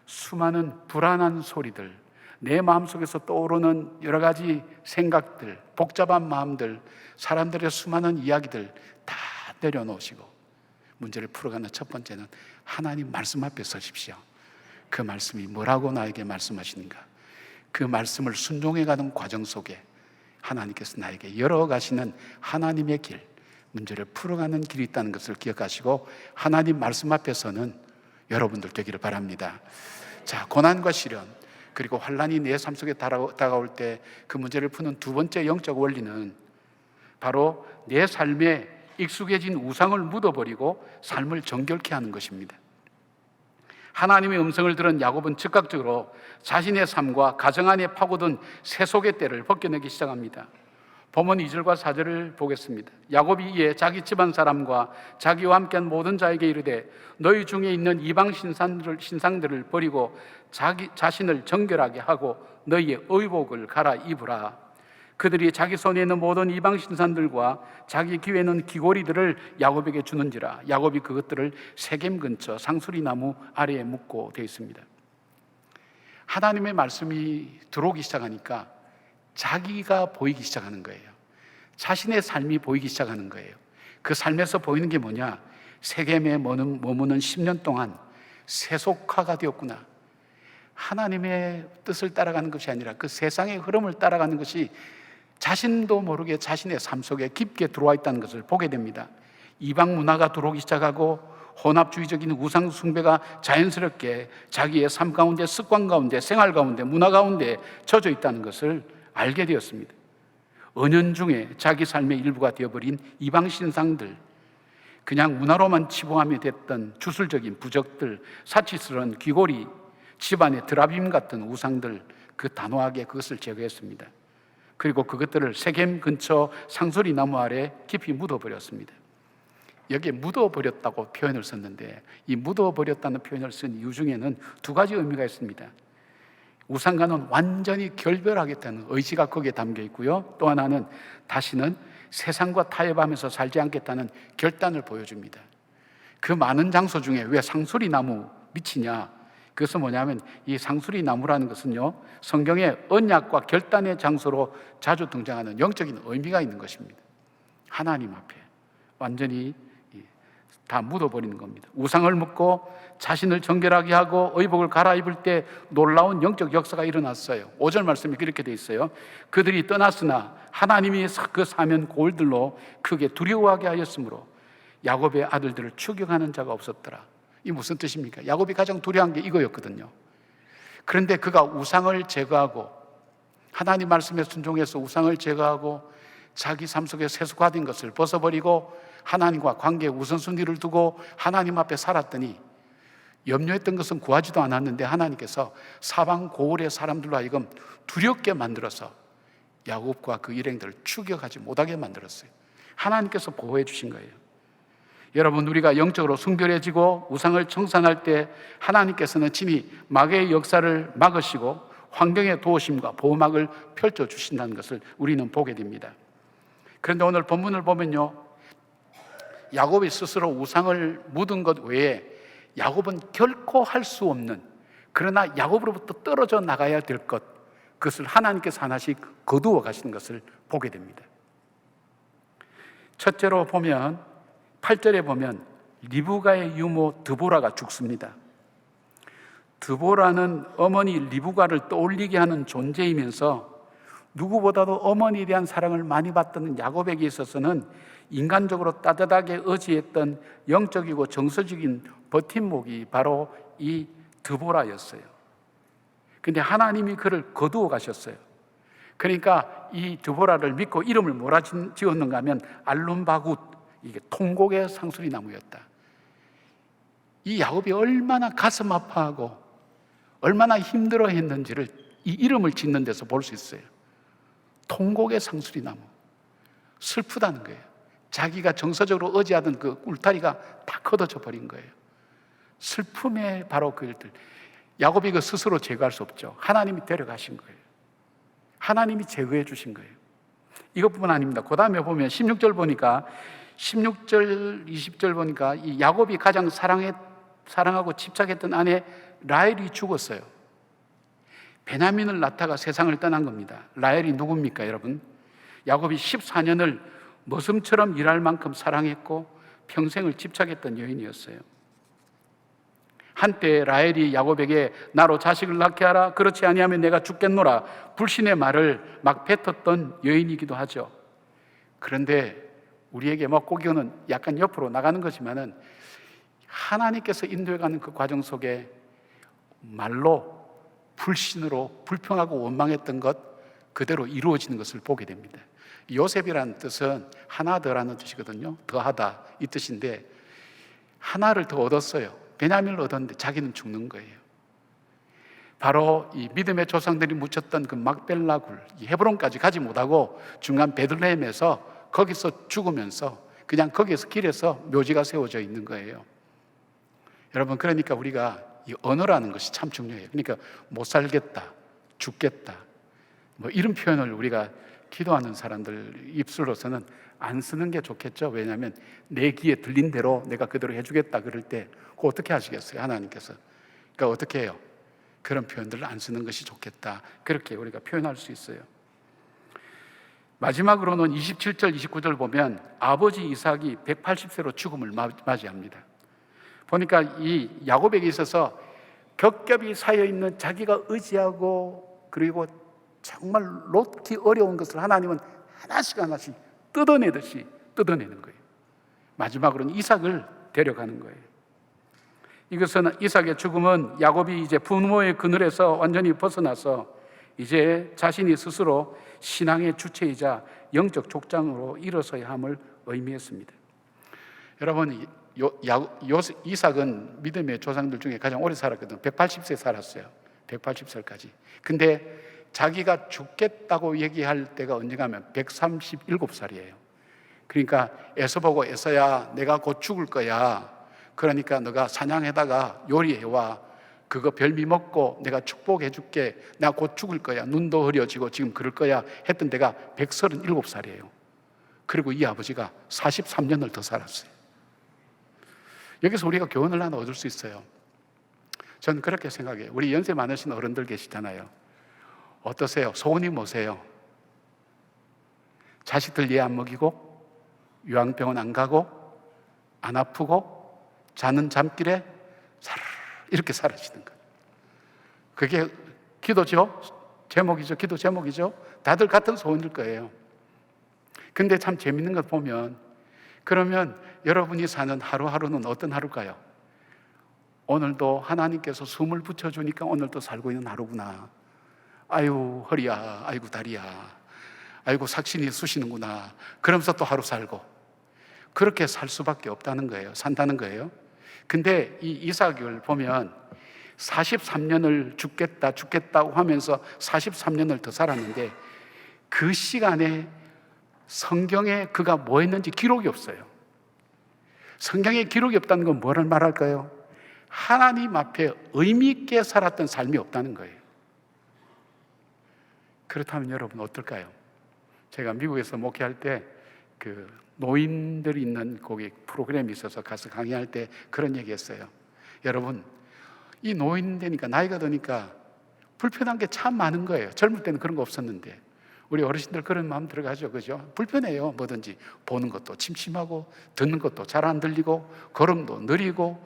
수많은 불안한 소리들, 내 마음속에서 떠오르는 여러 가지 생각들, 복잡한 마음들, 사람들의 수많은 이야기들 다 내려놓으시고 문제를 풀어가는 첫 번째는 하나님 말씀 앞에 서십시오. 그 말씀이 뭐라고 나에게 말씀하시는가? 그 말씀을 순종해가는 과정 속에 하나님께서 나에게 열어가시는 하나님의 길, 문제를 풀어가는 길이 있다는 것을 기억하시고 하나님 말씀 앞에서는 여러분들 되기를 바랍니다. 자, 고난과 시련 그리고 환난이 내 삶 속에 다가올 때 그 문제를 푸는 두 번째 영적 원리는 바로 내 삶에 익숙해진 우상을 묻어버리고 삶을 정결케 하는 것입니다. 하나님의 음성을 들은 야곱은 즉각적으로 자신의 삶과 가정 안에 파고든 세속의 때를 벗겨내기 시작합니다. 본문 2절과 4절을 보겠습니다. 야곱이 이에 자기 집안 사람과 자기와 함께한 모든 자에게 이르되 너희 중에 있는 이방 신상들을 버리고 자신을 정결하게 하고 너희의 의복을 갈아입으라. 그들이 자기 손에 있는 모든 이방 신상들과 자기 귀에 있는 귀고리들을 야곱에게 주는지라. 야곱이 그것들을 세겜 근처 상수리 나무 아래에 묻고 되어 있습니다. 하나님의 말씀이 들어오기 시작하니까 자기가 보이기 시작하는 거예요. 자신의 삶이 보이기 시작하는 거예요. 그 삶에서 보이는 게 뭐냐? 세겜에 머무는 10년 동안 세속화가 되었구나. 하나님의 뜻을 따라가는 것이 아니라 그 세상의 흐름을 따라가는 것이 자신도 모르게 자신의 삶 속에 깊게 들어와 있다는 것을 보게 됩니다. 이방 문화가 들어오기 시작하고 혼합주의적인 우상 숭배가 자연스럽게 자기의 삶 가운데, 습관 가운데, 생활 가운데, 문화 가운데 젖어 있다는 것을 알게 되었습니다. 은연중에 자기 삶의 일부가 되어버린 이방 신상들, 그냥 문화로만 치부하며 됐던 주술적인 부적들, 사치스러운 귀고리, 집안의 드라빔 같은 우상들, 그 단호하게 그것을 제거했습니다. 그리고 그것들을 세겜 근처 상소리 나무 아래 깊이 묻어버렸습니다. 여기에 묻어버렸다고 표현을 썼는데, 이 묻어버렸다는 표현을 쓴 이유 중에는 두 가지 의미가 있습니다. 우상과는 완전히 결별하겠다는 의지가 거기에 담겨 있고요, 또 하나는 다시는 세상과 타협하면서 살지 않겠다는 결단을 보여줍니다. 그 많은 장소 중에 왜 상수리 나무 밑이냐? 그것은 뭐냐면, 이 상수리 나무라는 것은요, 성경의 언약과 결단의 장소로 자주 등장하는 영적인 의미가 있는 것입니다. 하나님 앞에 완전히 다 묻어버리는 겁니다. 우상을 묻고 자신을 정결하게 하고 의복을 갈아입을 때 놀라운 영적 역사가 일어났어요. 5절 말씀이 그렇게 돼 있어요. 그들이 떠났으나 하나님이 그 사면 고을들로 크게 두려워하게 하였으므로 야곱의 아들들을 추격하는 자가 없었더라. 이 무슨 뜻입니까? 야곱이 가장 두려워한 게 이거였거든요. 그런데 그가 우상을 제거하고, 하나님 말씀에 순종해서 우상을 제거하고 자기 삶 속에 세속화된 것을 벗어버리고 하나님과 관계에 우선순위를 두고 하나님 앞에 살았더니, 염려했던 것은 구하지도 않았는데 하나님께서 사방 고을의 사람들로 하여금 두렵게 만들어서 야곱과 그 일행들을 추격하지 못하게 만들었어요. 하나님께서 보호해 주신 거예요. 여러분, 우리가 영적으로 순결해지고 우상을 청산할 때 하나님께서는 친히 마귀의 역사를 막으시고 환경의 도우심과 보호막을 펼쳐주신다는 것을 우리는 보게 됩니다. 그런데 오늘 본문을 보면요, 야곱이 스스로 우상을 묻은 것 외에 야곱은 결코 할 수 없는, 그러나 야곱으로부터 떨어져 나가야 될 것, 그것을 하나님께서 하나씩 거두어 가시는 것을 보게 됩니다. 첫째로 보면 8절에 보면 리브가의 유모 드보라가 죽습니다. 드보라는 어머니 리브가를 떠올리게 하는 존재이면서 누구보다도 어머니에 대한 사랑을 많이 받던 야곱에게 있어서는 인간적으로 따뜻하게 의지했던 영적이고 정서적인 버팀목이 바로 이 드보라였어요. 근데 하나님이 그를 거두어 가셨어요. 그러니까 이 드보라를 믿고 이름을 뭐라 지었는가 하면 알룬바굿, 이게 통곡의 상수리 나무였다. 이 야곱이 얼마나 가슴 아파하고 얼마나 힘들어 했는지를 이 이름을 짓는 데서 볼 수 있어요. 통곡의 상수리 나무. 슬프다는 거예요. 자기가 정서적으로 의지하던 그 울타리가 다 걷어져 버린 거예요. 슬픔의 바로 그 일들. 야곱이 그 스스로 제거할 수 없죠. 하나님이 데려가신 거예요. 하나님이 제거해 주신 거예요. 이것뿐만 아닙니다. 그 다음에 보면 16절 보니까 16절, 20절 보니까 이 야곱이 가장 사랑하고 집착했던 아내 라헬이 죽었어요. 베냐민을 낳다가 세상을 떠난 겁니다. 라헬이 누굽니까, 여러분? 야곱이 14년을 머슴처럼 일할 만큼 사랑했고 평생을 집착했던 여인이었어요. 한때 라헬이 야곱에게 나로 자식을 낳게 하라, 그렇지 아니하면 내가 죽겠노라, 불신의 말을 막 뱉었던 여인이기도 하죠. 그런데 우리에게 꼭이거는 약간 옆으로 나가는 거지만은 하나님께서 인도해가는 그 과정 속에 말로 불신으로 불평하고 원망했던 것 그대로 이루어지는 것을 보게 됩니다. 요셉이라는 뜻은 하나 더라는 뜻이거든요. 더하다 이 뜻인데 하나를 더 얻었어요. 베냐민을 얻었는데 자기는 죽는 거예요. 바로 이 믿음의 조상들이 묻혔던 그 막벨라 굴, 이 헤브론까지 가지 못하고 중간 베들레헴에서 거기서 죽으면서 그냥 거기에서 길에서 묘지가 세워져 있는 거예요. 여러분, 그러니까 우리가 이 언어라는 것이 참 중요해요. 그러니까 못 살겠다, 죽겠다, 이런 표현을 우리가 기도하는 사람들 입술로서는 안 쓰는 게 좋겠죠. 왜냐하면 내 귀에 들린 대로 내가 그대로 해주겠다 그럴 때 그거 어떻게 하시겠어요, 하나님께서? 그러니까 어떻게 해요? 그런 표현들을 안 쓰는 것이 좋겠다, 그렇게 우리가 표현할 수 있어요. 마지막으로는 27절, 29절 보면 아버지 이삭이 180세로 죽음을 맞이합니다. 보니까 이 야곱에게 있어서 겹겹이 쌓여있는 자기가 의지하고 그리고 정말 놓기 어려운 것을 하나님은 하나씩 하나씩 뜯어내듯이 뜯어내는 거예요. 마지막으로는 이삭을 데려가는 거예요. 이것은 이삭의 죽음은 야곱이 이제 부모의 그늘에서 완전히 벗어나서 이제 자신이 스스로 신앙의 주체이자 영적 족장으로 일어서야 함을 의미했습니다. 여러분, 이삭은 믿음의 조상들 중에 가장 오래 살았거든요. 180세 살았어요. 180살까지. 근데 자기가 죽겠다고 얘기할 때가 언제가 하면 137살이에요. 그러니까 에서보고 에서야 내가 곧 죽을 거야. 그러니까 너가 사냥에다가 요리해와. 그거 별미 먹고 내가 축복해 줄게. 내가 곧 죽을 거야. 눈도 흐려지고 지금 그럴 거야. 했던 데가 137살이에요. 그리고 이 아버지가 43년을 더 살았어요. 여기서 우리가 교훈을 하나 얻을 수 있어요. 저는 그렇게 생각해요. 우리 연세 많으신 어른들 계시잖아요. 어떠세요? 소원이 뭐세요? 자식들 이해 안 먹이고, 요양병원 안 가고, 안 아프고, 자는 잠길에 이렇게 사라지는 거예요. 그게 기도죠? 제목이죠? 기도 제목이죠? 다들 같은 소원일 거예요. 근데 참 재밌는 걸 보면, 그러면 여러분이 사는 하루하루는 어떤 하루일까요? 오늘도 하나님께서 숨을 붙여주니까 오늘도 살고 있는 하루구나. 아유 허리야, 아이고 다리야, 아이고 삭신이 쑤시는구나. 그러면서 또 하루 살고, 그렇게 살 수밖에 없다는 거예요. 산다는 거예요. 근데 이 이삭을 보면 43년을 죽겠다고 하면서 43년을 더 살았는데, 그 시간에 성경에 그가 뭐 했는지 기록이 없어요. 성경에 기록이 없다는 건 뭐를 말할까요? 하나님 앞에 의미 있게 살았던 삶이 없다는 거예요. 그렇다면 여러분 어떨까요? 제가 미국에서 목회할 때 그 노인들이 있는 거기 프로그램이 있어서 가서 강의할 때 그런 얘기 했어요. 여러분, 이 노인 되니까, 나이가 드니까 불편한 게 참 많은 거예요. 젊을 때는 그런 거 없었는데. 우리 어르신들 그런 마음 들어가죠. 그죠? 불편해요. 뭐든지. 보는 것도 침침하고, 듣는 것도 잘 안 들리고, 걸음도 느리고,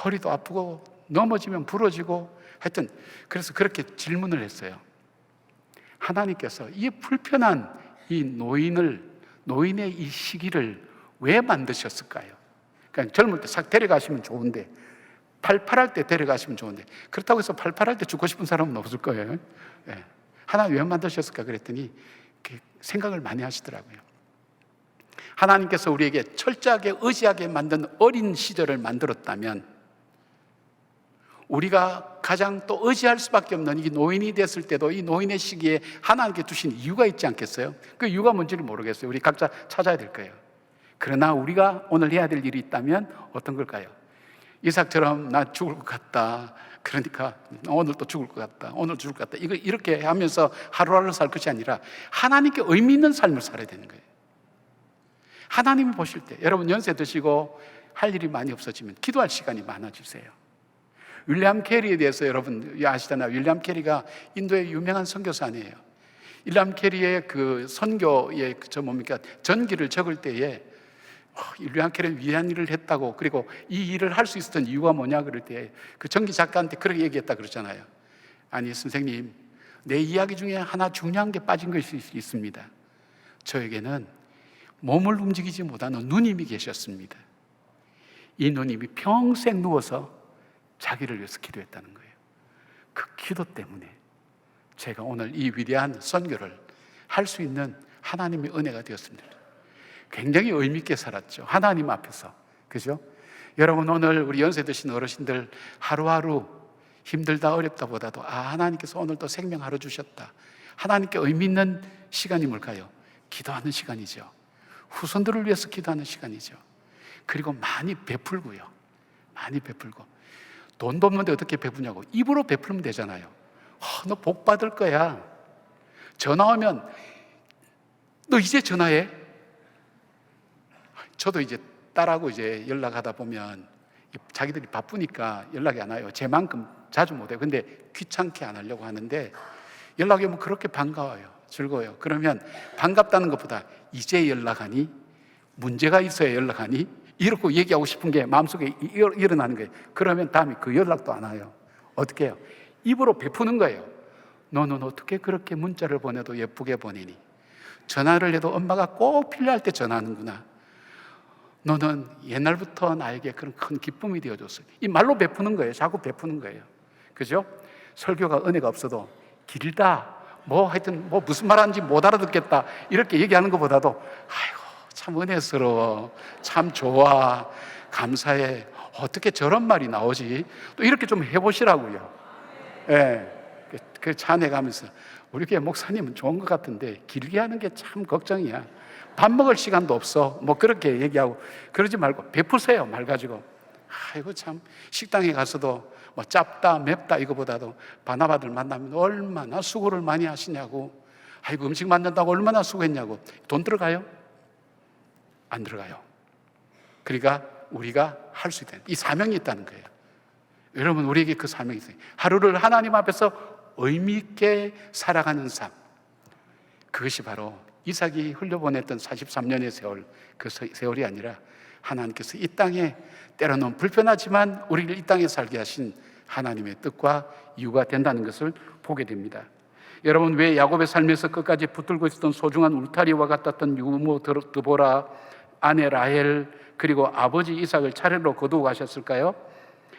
허리도 아프고, 넘어지면 부러지고, 하여튼 그래서 그렇게 질문을 했어요. 하나님께서 이 불편한 이 노인의 이 시기를 왜 만드셨을까요? 그러니까 젊을 때 싹 데려가시면 좋은데, 팔팔할 때 데려가시면 좋은데, 그렇다고 해서 팔팔할 때 죽고 싶은 사람은 없을 거예요. 네. 하나님 왜 만드셨을까 그랬더니 생각을 많이 하시더라고요. 하나님께서 우리에게 철저하게 의지하게 만든 어린 시절을 만들었다면, 우리가 가장 또 의지할 수밖에 없는 이 노인이 됐을 때도 이 노인의 시기에 하나님께 주신 이유가 있지 않겠어요? 그 이유가 뭔지를 모르겠어요. 우리 각자 찾아야 될 거예요. 그러나 우리가 오늘 해야 될 일이 있다면 어떤 걸까요? 이삭처럼 나 죽을 것 같다, 그러니까 오늘 또 죽을 것 같다, 오늘 죽을 것 같다, 이렇게 하면서 하루하루 살 것이 아니라 하나님께 의미 있는 삶을 살아야 되는 거예요. 하나님이 보실 때, 여러분 연세 드시고 할 일이 많이 없어지면 기도할 시간이 많아지세요. 윌리엄 캐리에 대해서 여러분 아시잖아요. 윌리엄 캐리가 인도의 유명한 선교사 아니에요. 윌리엄 캐리의 그 선교의 전기를 적을 때에 윌리엄 캐리는 위대한 일을 했다고, 그리고 이 일을 할 수 있었던 이유가 뭐냐 그럴 때 그 전기 작가한테 그렇게 얘기했다 그러잖아요. 아니 선생님, 내 이야기 중에 하나 중요한 게 빠진 것이 있습니다. 저에게는 몸을 움직이지 못하는 누님이 계셨습니다. 이 누님이 평생 누워서 자기를 위해서 기도했다는 거예요. 그 기도 때문에 제가 오늘 이 위대한 선교를 할 수 있는 하나님의 은혜가 되었습니다. 굉장히 의미 있게 살았죠. 하나님 앞에서. 그죠? 여러분 오늘 우리 연세 드신 어르신들 하루하루 힘들다 어렵다 보다도 하나님께서 오늘 또 생명 하루 주셨다. 하나님께 의미 있는 시간이 뭘까요? 기도하는 시간이죠. 후손들을 위해서 기도하는 시간이죠. 그리고 많이 베풀고요. 많이 베풀고. 돈도 없는데 어떻게 베푸냐고. 입으로 베풀면 되잖아요. 너 복 받을 거야. 전화 오면 너 이제 전화해. 저도 이제 딸하고 이제 연락하다 보면 자기들이 바쁘니까 연락이 안 와요. 제만큼 자주 못 해요. 근데 귀찮게 안 하려고 하는데 연락이 오면 그렇게 반가워요. 즐거워요. 그러면 반갑다는 것보다 이제 연락하니? 문제가 있어야 연락하니? 이렇게 얘기하고 싶은 게 마음속에 일어나는 거예요. 그러면 다음에 그 연락도 안 와요. 어떻게 해요? 입으로 베푸는 거예요. 너는 어떻게 그렇게 문자를 보내도 예쁘게 보내니? 전화를 해도 엄마가 꼭 필요할 때 전화하는구나. 너는 옛날부터 나에게 그런 큰 기쁨이 되어줬어. 이 말로 베푸는 거예요. 자꾸 베푸는 거예요. 그죠? 설교가 은혜가 없어도 길다, 뭐 하여튼 뭐 무슨 말 하는지 못 알아듣겠다 이렇게 얘기하는 것보다도 아이고 참 은혜스러워, 참 좋아, 감사해, 어떻게 저런 말이 나오지, 또 이렇게 좀 해보시라고요. 예. 그 차내 가면서 우리 교회 목사님은 좋은 것 같은데 길게 하는 게 참 걱정이야. 밥 먹을 시간도 없어. 뭐 그렇게 얘기하고 그러지 말고 베푸세요, 말 가지고. 아이고 참 식당에 가서도 뭐 짭다 맵다 이거보다도 바나바들 만나면 얼마나 수고를 많이 하시냐고. 아이고 음식 만든다고 얼마나 수고했냐고. 돈 들어가요? 안 들어가요. 그러니까 우리가 할 수 있다는 이 사명이 있다는 거예요. 여러분 우리에게 그 사명이 있어요. 하루를 하나님 앞에서 의미 있게 살아가는 삶, 그것이 바로 이삭이 흘려보냈던 43년의 세월, 그 세월이 아니라 하나님께서 이 땅에 때로는 불편하지만 우리를 이 땅에 살게 하신 하나님의 뜻과 이유가 된다는 것을 보게 됩니다. 여러분 왜 야곱의 삶에서 끝까지 붙들고 있었던 소중한 울타리와 같았던 유모 드보라, 아내 라헬, 그리고 아버지 이삭을 차례로 거두어 가셨을까요?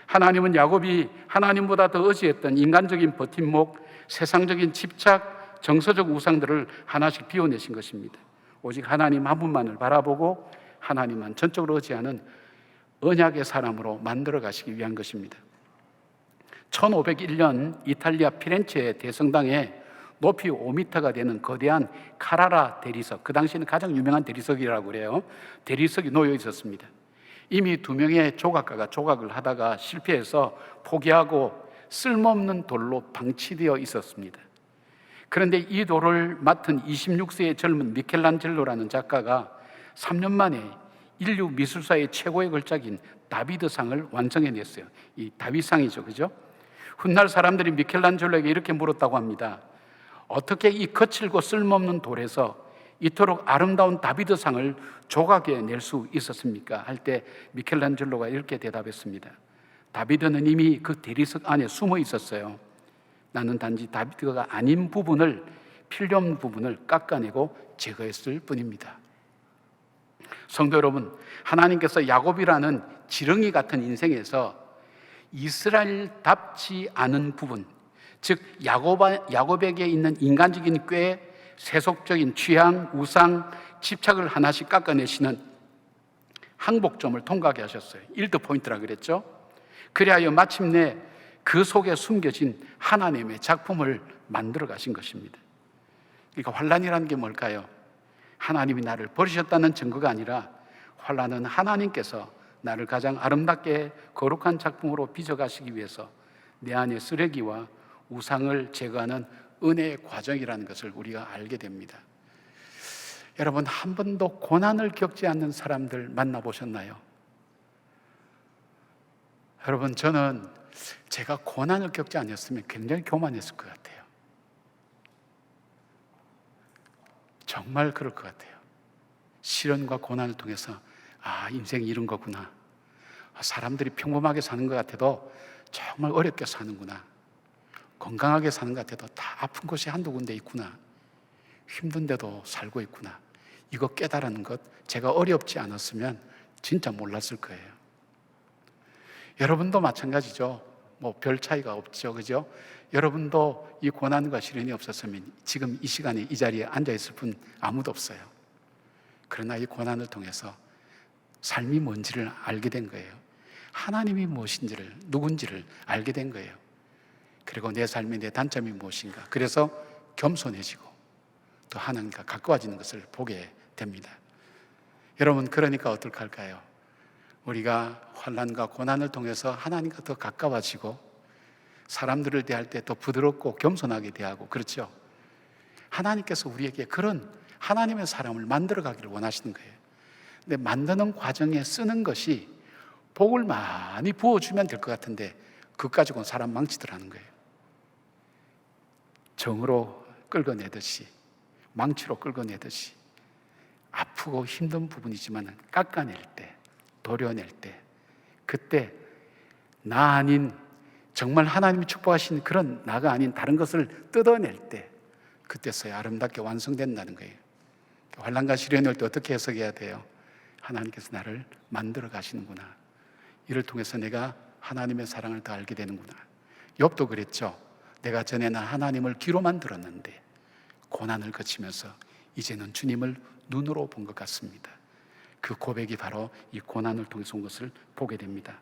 하나님은 야곱이 하나님보다 더 의지했던 인간적인 버팀목, 세상적인 집착, 정서적 우상들을 하나씩 비워내신 것입니다. 오직 하나님 한 분만을 바라보고 하나님만 전적으로 의지하는 언약의 사람으로 만들어 가시기 위한 것입니다. 1501년 이탈리아 피렌체의 대성당에 높이 5m가 되는 거대한 카라라 대리석, 그 당시에는 가장 유명한 대리석이라고 그래요. 대리석이 놓여 있었습니다. 이미 2명의 조각가가 조각을 하다가 실패해서 포기하고 쓸모없는 돌로 방치되어 있었습니다. 그런데 이 돌을 맡은 26세의 젊은 미켈란젤로라는 작가가 3년 만에 인류 미술사의 최고의 걸작인 다비드상을 완성해냈어요. 이 다윗상이죠, 그죠? 훗날 사람들이 미켈란젤로에게 이렇게 물었다고 합니다. 어떻게 이 거칠고 쓸모없는 돌에서 이토록 아름다운 다비드상을 조각해 낼 수 있었습니까? 할 때 미켈란젤로가 이렇게 대답했습니다. 다비드는 이미 그 대리석 안에 숨어 있었어요. 나는 단지 다비드가 아닌 부분을, 필요 없는 부분을 깎아내고 제거했을 뿐입니다. 성도 여러분, 하나님께서 야곱이라는 지렁이 같은 인생에서 이스라엘답지 않은 부분, 즉 야곱에게 있는 인간적인 꾀, 세속적인 취향, 우상, 집착을 하나씩 깎아내시는 항복점을 통과하게 하셨어요. 일드 포인트라 그랬죠. 그리하여 마침내 그 속에 숨겨진 하나님의 작품을 만들어 가신 것입니다. 그러니까 환난이라는 게 뭘까요? 하나님이 나를 버리셨다는 증거가 아니라 환난은 하나님께서 나를 가장 아름답게 거룩한 작품으로 빚어가시기 위해서 내 안의 쓰레기와 우상을 제거하는 은혜의 과정이라는 것을 우리가 알게 됩니다. 여러분, 한 번도 고난을 겪지 않는 사람들 만나보셨나요? 여러분, 저는 제가 고난을 겪지 않았으면 굉장히 교만했을 것 같아요. 정말 그럴 것 같아요. 시련과 고난을 통해서 인생이 이런 거구나. 사람들이 평범하게 사는 것 같아도 정말 어렵게 사는구나. 건강하게 사는 것 같아도 다 아픈 곳이 한두 군데 있구나. 힘든데도 살고 있구나. 이거 깨달은 것 제가 어렵지 않았으면 진짜 몰랐을 거예요. 여러분도 마찬가지죠. 뭐 별 차이가 없죠, 그죠? 여러분도 이 고난과 시련이 없었으면 지금 이 시간에 이 자리에 앉아 있을 분 아무도 없어요. 그러나 이 고난을 통해서 삶이 뭔지를 알게 된 거예요. 하나님이 무엇인지를, 누군지를 알게 된 거예요. 그리고 내 삶의 내 단점이 무엇인가. 그래서 겸손해지고 또 하나님과 가까워지는 것을 보게 됩니다. 여러분, 그러니까 어떻게 할까요? 우리가 환난과 고난을 통해서 하나님과 더 가까워지고 사람들을 대할 때 더 부드럽고 겸손하게 대하고, 그렇죠? 하나님께서 우리에게 그런 하나님의 사람을 만들어 가기를 원하시는 거예요. 근데 만드는 과정에 쓰는 것이 복을 많이 부어주면 될 것 같은데 그것 가지고는 사람 망치더라는 거예요. 정으로 끌어내듯이, 망치로 끌어내듯이 아프고 힘든 부분이지만 깎아낼 때, 도려낼 때, 그때 나 아닌, 정말 하나님이 축복하신 그런 나가 아닌 다른 것을 뜯어낼 때, 그때서야 아름답게 완성된다는 거예요. 환난과 시련이 올 때 어떻게 해석해야 돼요? 하나님께서 나를 만들어 가시는구나. 이를 통해서 내가 하나님의 사랑을 더 알게 되는구나. 욥도 그랬죠. 내가 전에는 하나님을 귀로만 들었는데 고난을 거치면서 이제는 주님을 눈으로 본 것 같습니다. 그 고백이 바로 이 고난을 통해서 온 것을 보게 됩니다.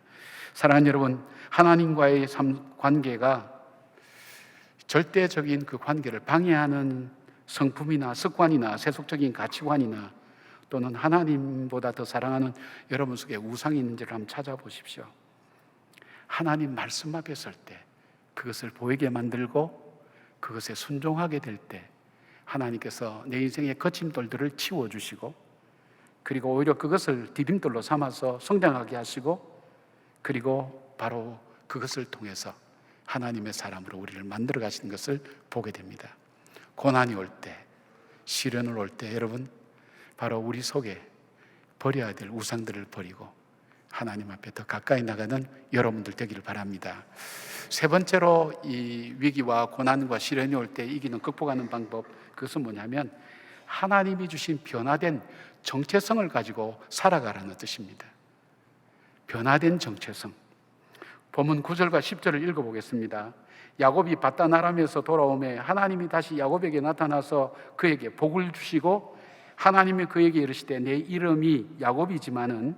사랑하는 여러분, 하나님과의 관계가 절대적인 그 관계를 방해하는 성품이나 습관이나 세속적인 가치관이나 또는 하나님보다 더 사랑하는 여러분 속에 우상이 있는지를 한번 찾아보십시오. 하나님 말씀 앞에 설 때 그것을 보이게 만들고 그것에 순종하게 될 때 하나님께서 내 인생의 거침돌들을 치워주시고 그리고 오히려 그것을 디딤돌로 삼아서 성장하게 하시고 그리고 바로 그것을 통해서 하나님의 사람으로 우리를 만들어 가시는 것을 보게 됩니다. 고난이 올 때, 시련을 올 때 여러분 바로 우리 속에 버려야 될 우상들을 버리고 하나님 앞에 더 가까이 나가는 여러분들 되기를 바랍니다. 세 번째로 이 위기와 고난과 시련이 올 때 이기는 극복하는 방법, 그것은 뭐냐면 하나님이 주신 변화된 정체성을 가지고 살아가라는 뜻입니다. 변화된 정체성. 본문 9절과 10절을 읽어보겠습니다. 야곱이 밧단 아람에서 돌아오매 하나님이 다시 야곱에게 나타나서 그에게 복을 주시고 하나님이 그에게 이르시되 내 이름이 야곱이지만은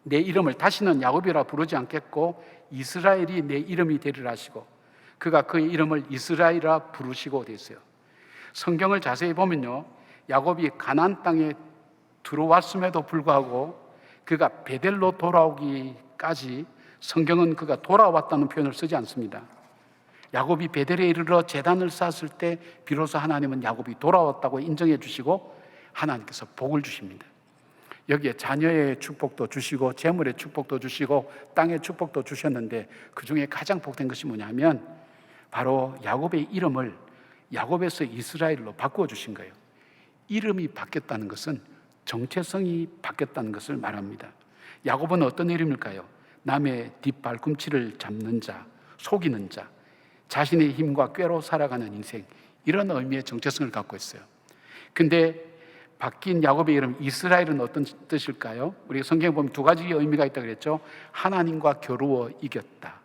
내 이름을 다시는 야곱이라 부르지 않겠고 이스라엘이 내 이름이 되리라 하시고 그가 그의 이름을 이스라엘이라 부르시고 됐어요. 성경을 자세히 보면요, 야곱이 가나안 땅에 들어왔음에도 불구하고 그가 베델로 돌아오기까지 성경은 그가 돌아왔다는 표현을 쓰지 않습니다. 야곱이 베델에 이르러 제단을 쌓았을 때 비로소 하나님은 야곱이 돌아왔다고 인정해 주시고 하나님께서 복을 주십니다. 여기에 자녀의 축복도 주시고 재물의 축복도 주시고 땅의 축복도 주셨는데 그 중에 가장 복된 것이 뭐냐면 바로 야곱의 이름을 야곱에서 이스라엘로 바꾸어 주신 거예요. 이름이 바뀌었다는 것은 정체성이 바뀌었다는 것을 말합니다. 야곱은 어떤 이름일까요? 남의 뒷발꿈치를 잡는 자, 속이는 자, 자신의 힘과 꾀로 살아가는 인생, 이런 의미의 정체성을 갖고 있어요. 근데 바뀐 야곱의 이름 이스라엘은 어떤 뜻일까요? 우리 성경에 보면 두 가지 의미가 있다고 그랬죠. 하나님과 겨루어 이겼다.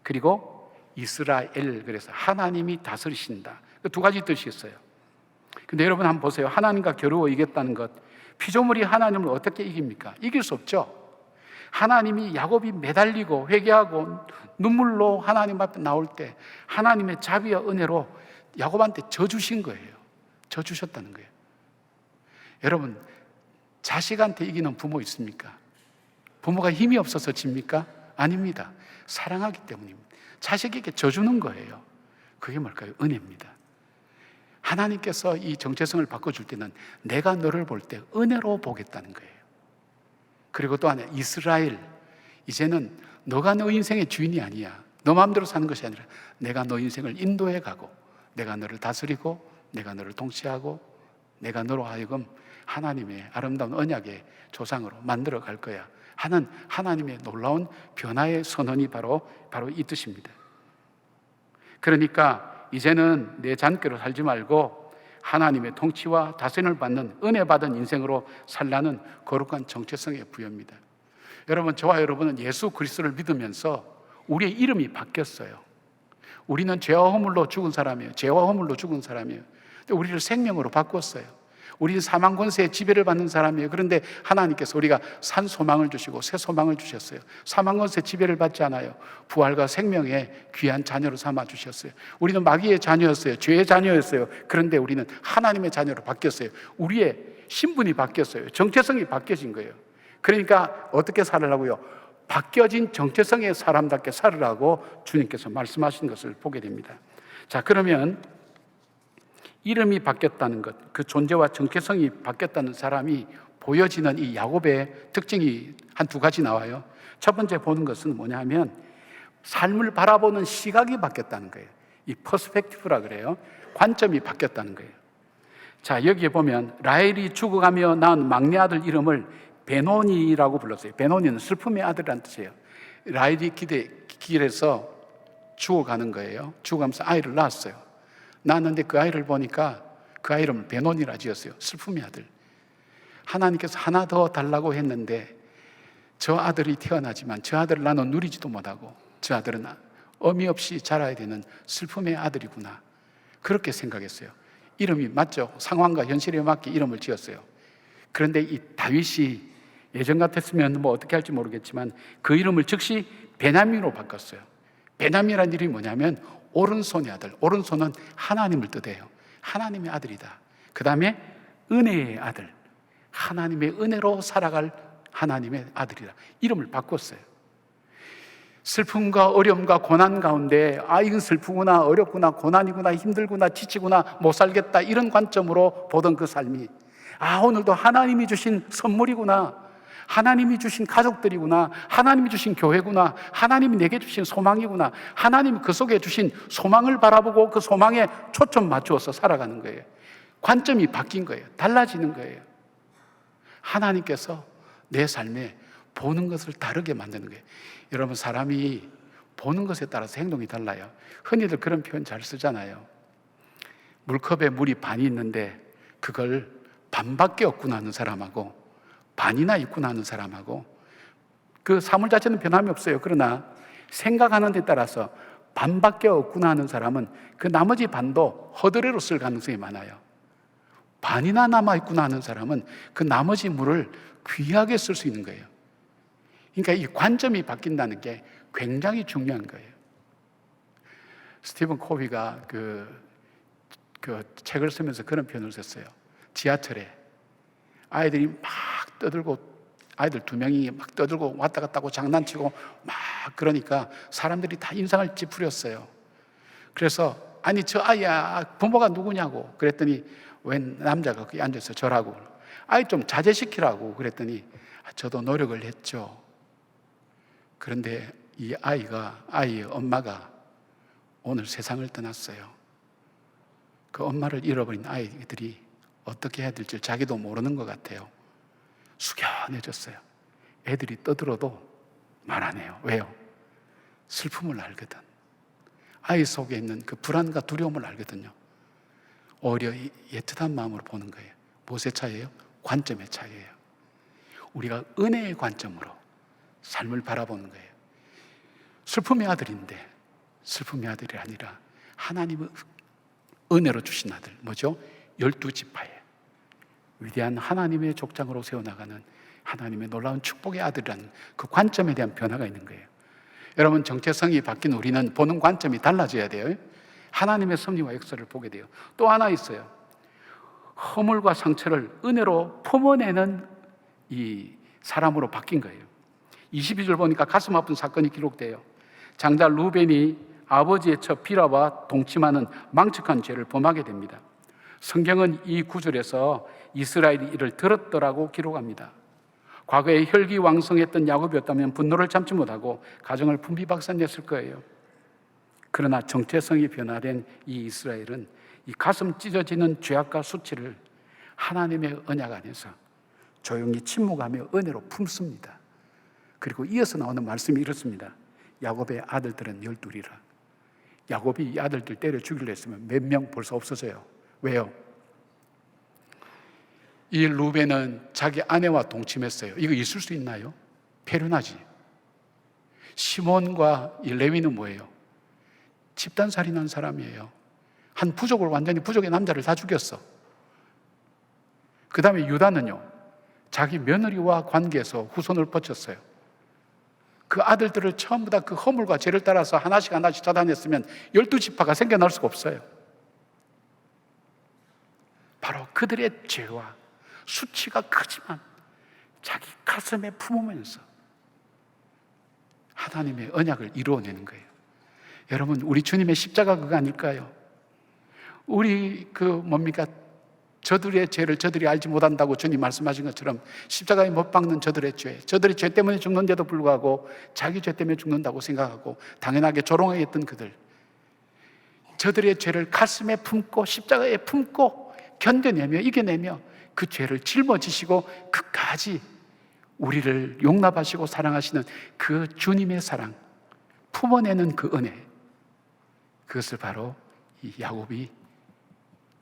그리고 이스라엘, 그래서 하나님이 다스리신다. 두 가지 뜻이 있어요. 근데 여러분 한번 보세요. 하나님과 겨루어 이겼다는 것, 피조물이 하나님을 어떻게 이깁니까? 이길 수 없죠. 하나님이 야곱이 매달리고 회개하고 눈물로 하나님 앞에 나올 때 하나님의 자비와 은혜로 야곱한테 져 주신 거예요. 져 주셨다는 거예요. 여러분, 자식한테 이기는 부모 있습니까? 부모가 힘이 없어서 집니까? 아닙니다. 사랑하기 때문입니다. 자식에게 져주는 거예요. 그게 뭘까요? 은혜입니다. 하나님께서 이 정체성을 바꿔줄 때는 내가 너를 볼 때 은혜로 보겠다는 거예요. 그리고 또 하나, 이스라엘, 이제는 너가 너 인생의 주인이 아니야. 너 마음대로 사는 것이 아니라 내가 너 인생을 인도해 가고 내가 너를 다스리고 내가 너를 통치하고 내가 너로 하여금 하나님의 아름다운 언약의 조상으로 만들어 갈 거야 하는 하나님의 놀라운 변화의 선언이 바로 이 뜻입니다. 그러니까 이제는 내 잔꾀로 살지 말고 하나님의 통치와 다스림을 받는 은혜 받은 인생으로 살라는 거룩한 정체성의 부여입니다. 여러분, 저와 여러분은 예수 그리스도를 믿으면서 우리의 이름이 바뀌었어요. 우리는 죄와 허물로 죽은 사람이에요. 죄와 허물로 죽은 사람이에요. 근데 우리를 생명으로 바꿨어요. 우리는 사망 권세의 지배를 받는 사람이에요. 그런데 하나님께서 우리가 산 소망을 주시고 새 소망을 주셨어요. 사망 권세 지배를 받지 않아요. 부활과 생명의 귀한 자녀로 삼아 주셨어요. 우리는 마귀의 자녀였어요. 죄의 자녀였어요. 그런데 우리는 하나님의 자녀로 바뀌었어요. 우리의 신분이 바뀌었어요. 정체성이 바뀌어진 거예요. 그러니까 어떻게 살으라고요? 바뀌어진 정체성의 사람답게 살으라고 주님께서 말씀하신 것을 보게 됩니다. 자, 그러면 이름이 바뀌었다는 것, 그 존재와 정체성이 바뀌었다는 사람이 보여지는 이 야곱의 특징이 한 두 가지 나와요. 첫 번째 보는 것은 뭐냐 하면 삶을 바라보는 시각이 바뀌었다는 거예요. 이 퍼스펙티브라 그래요. 관점이 바뀌었다는 거예요. 자, 여기에 보면 라헬이 죽어가며 낳은 막내 아들 이름을 베노니라고 불렀어요. 베노니는 슬픔의 아들이라는 뜻이에요. 라헬이 길에서 죽어가는 거예요. 죽어가면서 아이를 낳았어요. 낳았는데 그 아이를 보니까 그 아이 이름을 베노니라 지었어요. 슬픔의 아들. 하나님께서 하나 더 달라고 했는데 저 아들이 태어나지만 저 아들을 나는 누리지도 못하고 저 아들은 어미 없이 자라야 되는 슬픔의 아들이구나, 그렇게 생각했어요. 이름이 맞죠? 상황과 현실에 맞게 이름을 지었어요. 그런데 이 다윗이 예전 같았으면 뭐 어떻게 할지 모르겠지만 그 이름을 즉시 베냐민으로 바꿨어요. 베냐민이라는 이름이 뭐냐면 오른손의 아들. 오른손은 하나님을 뜻해요. 하나님의 아들이다. 그 다음에 은혜의 아들. 하나님의 은혜로 살아갈 하나님의 아들이다. 이름을 바꿨어요. 슬픔과 어려움과 고난 가운데 이건 슬프구나, 어렵구나, 고난이구나, 힘들구나, 지치구나, 못 살겠다 이런 관점으로 보던 그 삶이 오늘도 하나님이 주신 선물이구나, 하나님이 주신 가족들이구나, 하나님이 주신 교회구나, 하나님이 내게 주신 소망이구나, 하나님이 그 속에 주신 소망을 바라보고 그 소망에 초점 맞추어서 살아가는 거예요. 관점이 바뀐 거예요. 달라지는 거예요. 하나님께서 내 삶에 보는 것을 다르게 만드는 거예요. 여러분, 사람이 보는 것에 따라서 행동이 달라요. 흔히들 그런 표현 잘 쓰잖아요. 물컵에 물이 반이 있는데 그걸 반밖에 없구나 하는 사람하고 반이나 있구나 하는 사람하고 그 사물 자체는 변함이 없어요. 그러나 생각하는 데 따라서 반밖에 없구나 하는 사람은 그 나머지 반도 허드레로 쓸 가능성이 많아요. 반이나 남아있구나 하는 사람은 그 나머지 물을 귀하게 쓸 수 있는 거예요. 그러니까 이 관점이 바뀐다는 게 굉장히 중요한 거예요. 스티븐 코비가 그 책을 쓰면서 그런 표현을 썼어요. 지하철에 아이들이 막 떠들고, 아이들 2명이 막 떠들고 왔다 갔다 하고 장난치고 막 그러니까 사람들이 다 인상을 찌푸렸어요. 그래서 아니 저 아이야 부모가 누구냐고 그랬더니 웬 남자가 거기 앉아서 저라고 아이 좀 자제시키라고 그랬더니 저도 노력을 했죠. 그런데 이 아이의 엄마가 오늘 세상을 떠났어요. 그 엄마를 잃어버린 아이들이 어떻게 해야 될지 자기도 모르는 것 같아요. 숙연해졌어요. 애들이 떠들어도 말 안 해요. 왜요? 슬픔을 알거든. 아이 속에 있는 그 불안과 두려움을 알거든요. 오히려 애틋한 마음으로 보는 거예요. 무엇의 차이예요? 관점의 차이예요. 우리가 은혜의 관점으로 삶을 바라보는 거예요. 슬픔의 아들인데 슬픔의 아들이 아니라 하나님의 은혜로 주신 아들, 뭐죠? 12지파에 위대한 하나님의 족장으로 세워나가는 하나님의 놀라운 축복의 아들이라는 그 관점에 대한 변화가 있는 거예요. 여러분, 정체성이 바뀐 우리는 보는 관점이 달라져야 돼요. 하나님의 섭리와 역사를 보게 돼요. 또 하나 있어요. 허물과 상처를 은혜로 품어내는 이 사람으로 바뀐 거예요. 22절 보니까 가슴 아픈 사건이 기록돼요. 장자 루벤이 아버지의 처 비라와 동침하는 망측한 죄를 범하게 됩니다. 성경은 이 구절에서 이스라엘이 이를 들었더라고 기록합니다. 과거에 혈기왕성했던 야곱이었다면 분노를 참지 못하고 가정을 분비박산냈을 거예요. 그러나 정체성이 변화된 이 이스라엘은 이 가슴 찢어지는 죄악과 수치를 하나님의 언약 안에서 조용히 침묵하며 은혜로 품습니다. 그리고 이어서 나오는 말씀이 이렇습니다. 야곱의 아들들은 12이라. 야곱이 이 아들들 때려 죽이려 했으면 몇 명 벌써 없어져요. 왜요? 이 루벤은 자기 아내와 동침했어요. 이거 있을 수 있나요? 폐륜하지. 시몬과 이 레위는 뭐예요? 집단살인한 사람이에요. 한 부족을 완전히 부족의 남자를 다 죽였어. 그 다음에 유다는요, 자기 며느리와 관계에서 후손을 뻗쳤어요. 그 아들들을 전부 다 그 허물과 죄를 따라서 하나씩 차단했으면 12지파가 생겨날 수가 없어요. 바로 그들의 죄와 수치가 크지만 자기 가슴에 품으면서 하나님의 언약을 이루어내는 거예요. 여러분, 우리 주님의 십자가 그거 아닐까요? 우리 저들의 죄를 저들이 알지 못한다고 주님 말씀하신 것처럼 십자가에 못 박는 저들의 죄 때문에 죽는데도 불구하고 자기 죄 때문에 죽는다고 생각하고 당연하게 조롱하게 했던 그들, 저들의 죄를 가슴에 품고 십자가에 품고 견뎌내며 이겨내며 그 죄를 짊어지시고 끝까지 우리를 용납하시고 사랑하시는 그 주님의 사랑, 품어내는 그 은혜, 그것을 바로 이 야곱이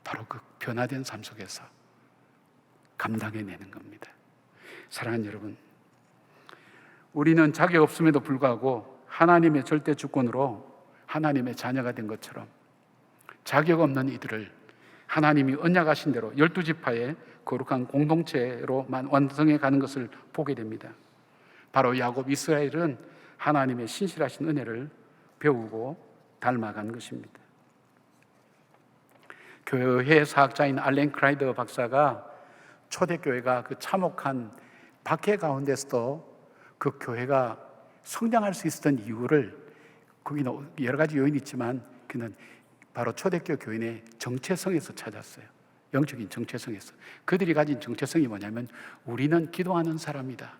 바로 그 변화된 삶 속에서 감당해내는 겁니다. 사랑하는 여러분, 우리는 자격 없음에도 불구하고 하나님의 절대 주권으로 하나님의 자녀가 된 것처럼 자격 없는 이들을 하나님이 언약하신 대로 12지파의 거룩한 공동체로만 완성해 가는 것을 보게 됩니다. 바로 야곱 이스라엘은 하나님의 신실하신 은혜를 배우고 닮아간 것입니다. 교회 사학자인 알렌 크라이더 박사가 초대교회가 그 참혹한 박해 가운데서도 그 교회가 성장할 수 있었던 이유를, 거기는 여러 가지 요인이 있지만 그는 바로 초대교회 교인의 정체성에서 찾았어요. 영적인 정체성에서. 그들이 가진 정체성이 뭐냐면 우리는 기도하는 사람이다.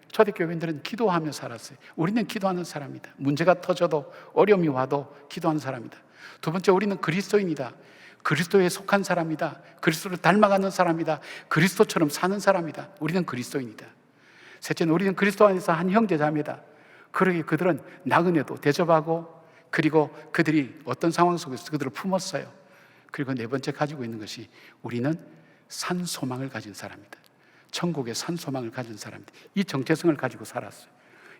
초대교회인들은 기도하며 살았어요. 우리는 기도하는 사람이다. 문제가 터져도 어려움이 와도 기도하는 사람이다. 두 번째, 우리는 그리스도인이다. 그리스도에 속한 사람이다. 그리스도를 닮아가는 사람이다. 그리스도처럼 사는 사람이다. 우리는 그리스도인이다. 셋째는 우리는 그리스도 안에서 한 형제자매다. 그러기에 그들은 나그네도 대접하고, 그리고 그들이 어떤 상황 속에서 그들을 품었어요. 그리고 네 번째 가지고 있는 것이 우리는 산 소망을 가진 사람이다. 천국의 산 소망을 가진 사람이다. 이 정체성을 가지고 살았어요.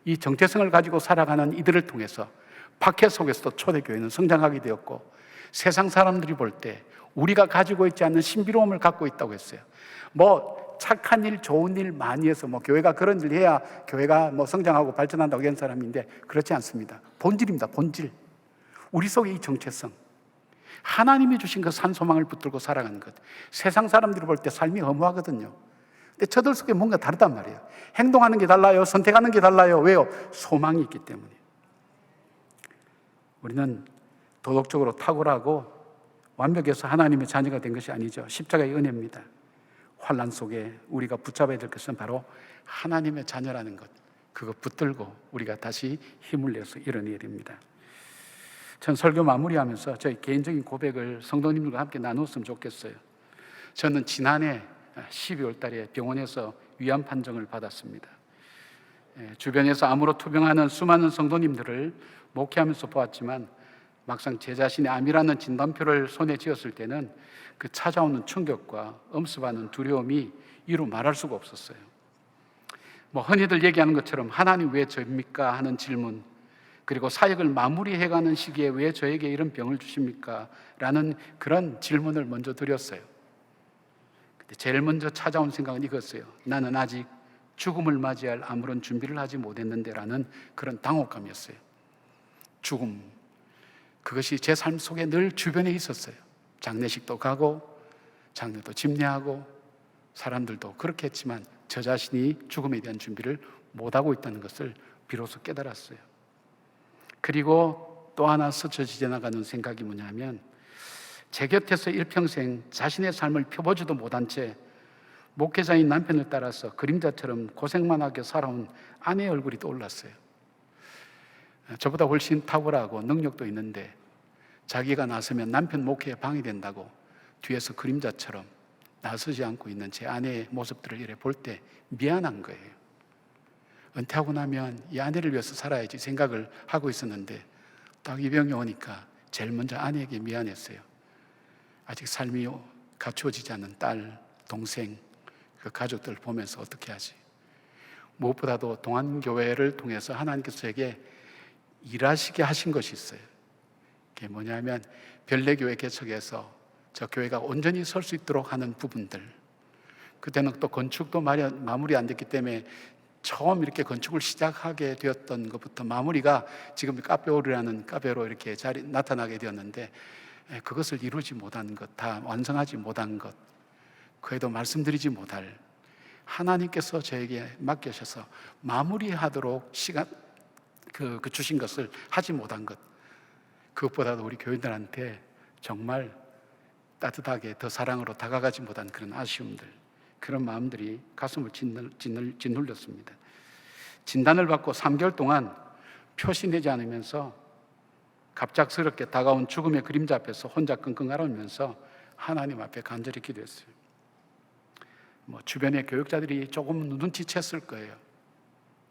이 정체성을 가지고 살아가는 이들을 통해서 박해 속에서도 초대교회는 성장하게 되었고, 세상 사람들이 볼 때 우리가 가지고 있지 않는 신비로움을 갖고 있다고 했어요. 착한 일, 좋은 일 많이 해서 교회가 그런 일 해야 교회가 성장하고 발전한다고 하는 사람인데 그렇지 않습니다. 본질입니다. 본질. 우리 속에 이 정체성, 하나님이 주신 그 산소망을 붙들고 살아가는 것. 세상 사람들이 볼 때 삶이 허무하거든요. 근데 저들 속에 뭔가 다르단 말이에요. 행동하는 게 달라요. 선택하는 게 달라요. 왜요? 소망이 있기 때문에. 우리는 도덕적으로 탁월하고 완벽해서 하나님의 자녀가 된 것이 아니죠. 십자가의 은혜입니다. 환난 속에 우리가 붙잡아야 될 것은 바로 하나님의 자녀라는 것. 그거 붙들고 우리가 다시 힘을 내서 일어나야 됩니다. 전 설교 마무리하면서 저희 개인적인 고백을 성도님들과 함께 나눴으면 좋겠어요. 저는 지난해 12월 달에 병원에서 위암 판정을 받았습니다. 주변에서 암으로 투병하는 수많은 성도님들을 목회하면서 보았지만 막상 제 자신의 암이라는 진단표를 손에 쥐었을 때는 그 찾아오는 충격과 엄습하는 두려움이 이루 말할 수가 없었어요. 흔히들 얘기하는 것처럼 하나님 왜 저입니까? 하는 질문, 그리고 사역을 마무리해가는 시기에 왜 저에게 이런 병을 주십니까? 라는 그런 질문을 먼저 드렸어요. 근데 제일 먼저 찾아온 생각은 이거였어요. 나는 아직 죽음을 맞이할 아무런 준비를 하지 못했는데 라는 그런 당혹감이었어요. 죽음, 그것이 제 삶 속에 늘 주변에 있었어요. 장례식도 가고 장례도 집례하고 사람들도 그렇게 했지만 저 자신이 죽음에 대한 준비를 못하고 있다는 것을 비로소 깨달았어요. 그리고 또 하나 스쳐 지나가는 생각이 뭐냐면, 제 곁에서 일평생 자신의 삶을 펴보지도 못한 채 목회자인 남편을 따라서 그림자처럼 고생만 하게 살아온 아내의 얼굴이 떠올랐어요. 저보다 훨씬 탁월하고 능력도 있는데 자기가 나서면 남편 목회에 방해된다고 뒤에서 그림자처럼 나서지 않고 있는 제 아내의 모습들을 이래 볼 때 미안한 거예요. 은퇴하고 나면 이 아내를 위해서 살아야지 생각을 하고 있었는데 딱 이 병이 오니까 제일 먼저 아내에게 미안했어요. 아직 삶이 갖추어지지 않은 딸, 동생, 그 가족들을 보면서 어떻게 하지? 무엇보다도 동안교회를 통해서 하나님께서 저에게 일하시게 하신 것이 있어요. 그게 뭐냐면 별내교회 개척해서 저 교회가 온전히 설 수 있도록 하는 부분들. 그때는 또 건축도 마무리 안 됐기 때문에 처음 이렇게 건축을 시작하게 되었던 것부터 마무리가 지금 카페오르라는 카페로 이렇게 나타나게 되었는데, 그것을 이루지 못한 것, 다 완성하지 못한 것, 그에도 말씀드리지 못할 하나님께서 저에게 맡겨셔서 마무리하도록 시간 주신 것을 하지 못한 것, 그것보다도 우리 교인들한테 정말 따뜻하게 더 사랑으로 다가가지 못한 그런 아쉬움들, 그런 마음들이 가슴을 짓눌렸습니다. 진단을 받고 3개월 동안 표시내지 않으면서 갑작스럽게 다가온 죽음의 그림자 앞에서 혼자 끙끙 앓으면서 하나님 앞에 간절히 기도했어요. 주변의 교육자들이 조금 눈치챘을 거예요.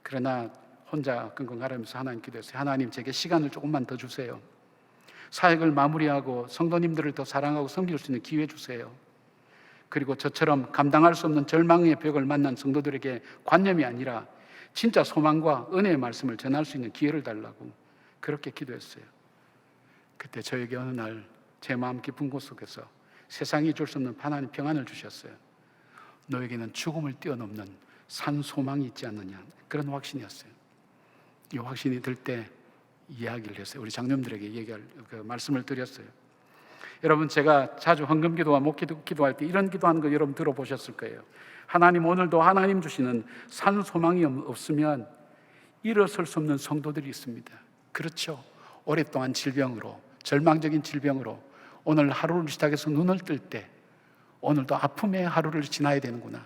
그러나 혼자 끙끙 앓으면서 하나님 기도했어요. 하나님, 제게 시간을 조금만 더 주세요. 사역을 마무리하고 성도님들을 더 사랑하고 섬길 수 있는 기회 주세요. 그리고 저처럼 감당할 수 없는 절망의 벽을 만난 성도들에게 관념이 아니라 진짜 소망과 은혜의 말씀을 전할 수 있는 기회를 달라고 그렇게 기도했어요. 그때 저에게 어느 날 제 마음 깊은 곳 속에서 세상이 줄 수 없는 하나님 평안을 주셨어요. 너에게는 죽음을 뛰어넘는 산 소망이 있지 않느냐, 그런 확신이었어요. 이 확신이 들 때 이야기를 했어요. 우리 장님들에게 말씀을 드렸어요. 여러분, 제가 자주 헌금기도와 목기도할 때 이런 기도하는 거 여러분 들어보셨을 거예요. 하나님, 오늘도 하나님 주시는 산 소망이 없으면 일어설 수 없는 성도들이 있습니다. 그렇죠. 오랫동안 질병으로, 절망적인 질병으로 오늘 하루를 시작해서 눈을 뜰 때 오늘도 아픔의 하루를 지나야 되는구나.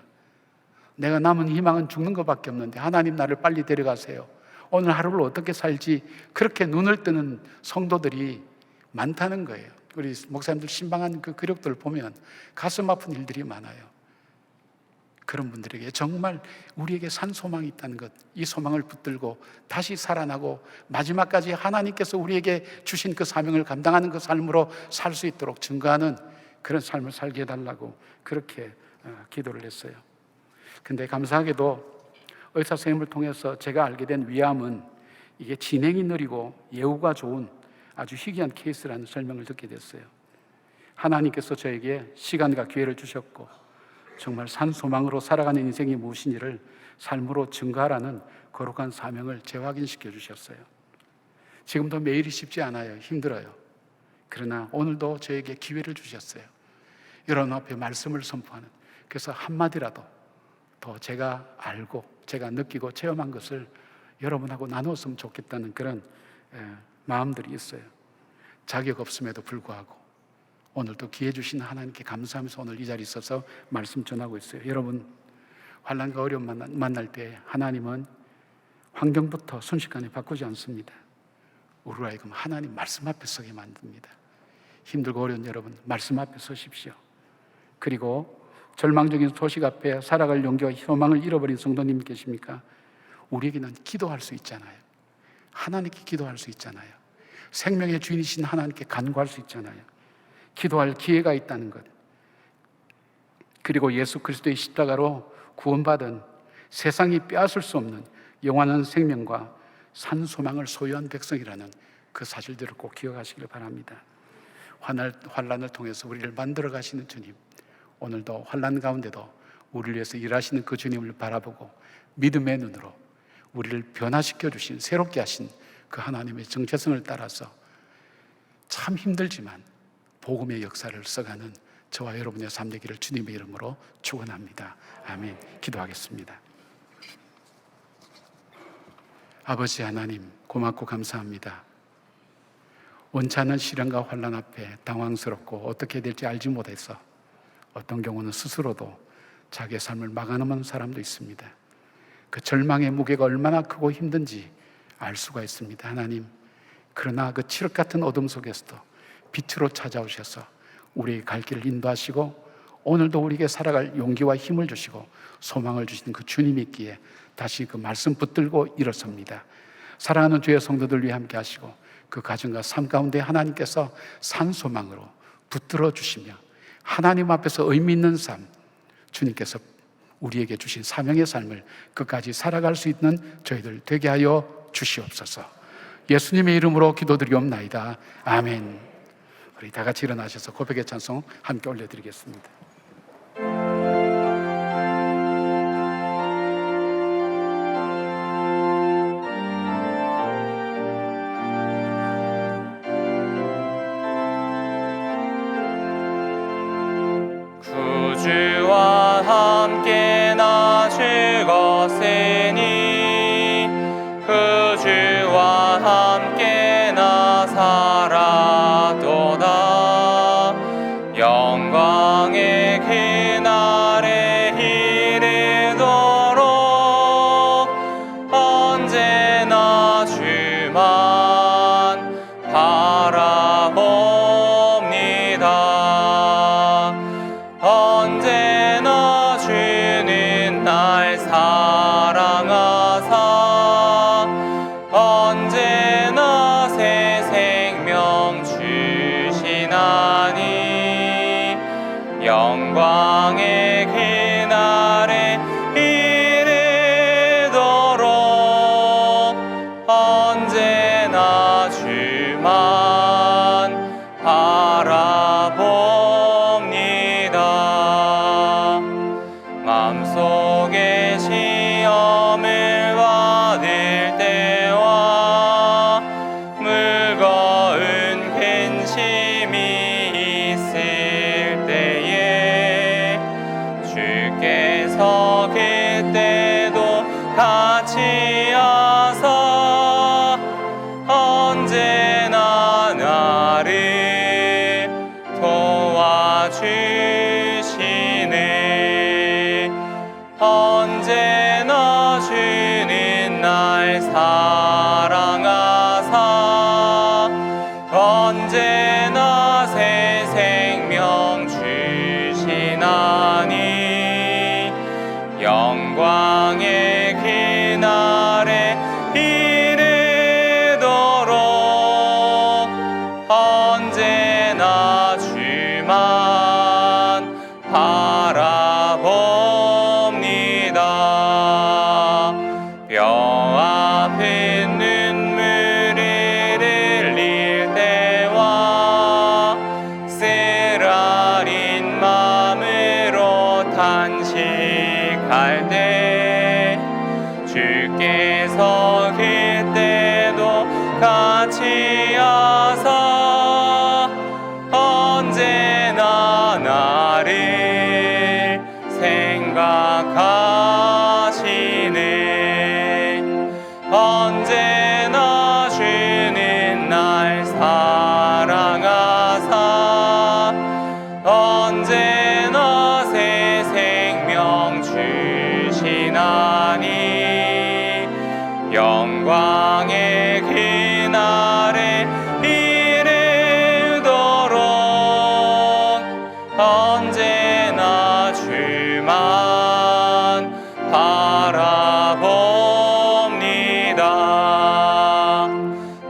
내가 남은 희망은 죽는 것밖에 없는데 하나님, 나를 빨리 데려가세요. 오늘 하루를 어떻게 살지, 그렇게 눈을 뜨는 성도들이 많다는 거예요. 우리 목사님들 신방한 그 기록들을 보면 가슴 아픈 일들이 많아요. 그런 분들에게 정말 우리에게 산 소망이 있다는 것, 이 소망을 붙들고 다시 살아나고 마지막까지 하나님께서 우리에게 주신 그 사명을 감당하는 그 삶으로 살 수 있도록 증거하는 그런 삶을 살게 해달라고 그렇게 기도를 했어요. 근데 감사하게도 의사 선생님을 통해서 제가 알게 된 위암은 이게 진행이 느리고 예후가 좋은 아주 희귀한 케이스라는 설명을 듣게 됐어요. 하나님께서 저에게 시간과 기회를 주셨고 정말 산 소망으로 살아가는 인생이 무엇인지를 삶으로 증거하라는 거룩한 사명을 재확인시켜 주셨어요. 지금도 매일이 쉽지 않아요. 힘들어요. 그러나 오늘도 저에게 기회를 주셨어요. 여러분 앞에 말씀을 선포하는, 그래서 한마디라도 더 제가 알고 제가 느끼고 체험한 것을 여러분하고 나눴으면 좋겠다는 그런 마음들이 있어요. 자격 없음에도 불구하고 오늘도 기회 주신 하나님께 감사하면서 오늘 이 자리에 있어서 말씀 전하고 있어요. 여러분, 환난과 어려움 만날 때 하나님은 환경부터 순식간에 바꾸지 않습니다. 우리로 하여금 하나님 말씀 앞에 서게 만듭니다. 힘들고 어려운 여러분, 말씀 앞에 서십시오. 그리고 절망적인 소식 앞에 살아갈 용기와 소망을 잃어버린 성도님 계십니까? 우리에게는 기도할 수 있잖아요. 하나님께 기도할 수 있잖아요. 생명의 주인이신 하나님께 간구할 수 있잖아요. 기도할 기회가 있다는 것, 그리고 예수 그리스도의 십자가로 구원받은 세상이 빼앗을 수 없는 영원한 생명과 산 소망을 소유한 백성이라는 그 사실들을 꼭 기억하시길 바랍니다. 환난을 통해서 우리를 만들어 가시는 주님, 오늘도 환난 가운데도 우리를 위해서 일하시는 그 주님을 바라보고 믿음의 눈으로 우리를 변화시켜 주신, 새롭게 하신 그 하나님의 정체성을 따라서 참 힘들지만 복음의 역사를 써가는 저와 여러분의 삶 되기를 주님의 이름으로 축원합니다. 아멘. 기도하겠습니다. 아버지 하나님, 고맙고 감사합니다. 원치 않은 시련과 환난 앞에 당황스럽고 어떻게 될지 알지 못해서 어떤 경우는 스스로도 자기의 삶을 막아놓은 사람도 있습니다. 그 절망의 무게가 얼마나 크고 힘든지 알 수가 있습니다. 하나님, 그러나 그 칠흑 같은 어둠 속에서도 빛으로 찾아오셔서 우리의 갈 길을 인도하시고 오늘도 우리에게 살아갈 용기와 힘을 주시고 소망을 주시는 그 주님이 있기에 다시 그 말씀 붙들고 일어섭니다. 사랑하는 주의 성도들 위해 함께 하시고 그 가정과 삶 가운데 하나님께서 산 소망으로 붙들어 주시며 하나님 앞에서 의미 있는 삶, 주님께서 우리에게 주신 사명의 삶을 끝까지 살아갈 수 있는 저희들 되게 하여 주시옵소서. 예수님의 이름으로 기도드리옵나이다. 아멘. 우리 다 같이 일어나셔서 고백의 찬송 함께 올려드리겠습니다. 구주와 함께 나 죽었으니 그주와 함께 나 살았도다. 영광의 주시네. 언제나 주는 날 사랑하사 언제나 새 생명 주시나니 영광의 그날에 이르도록 언제나 주만 바라봅니다. 뼈 아픈 눈물을 흘릴 때와 쓰라린 마음으로 탄식할 때 주께서 그때도 같이 하사 언제나 나를 생각하시네. 언제나 주는 날 사랑하사 언제나 새 생명 주시나니 영광의 그날에 이르도록 언제나 주만 바라봅니다.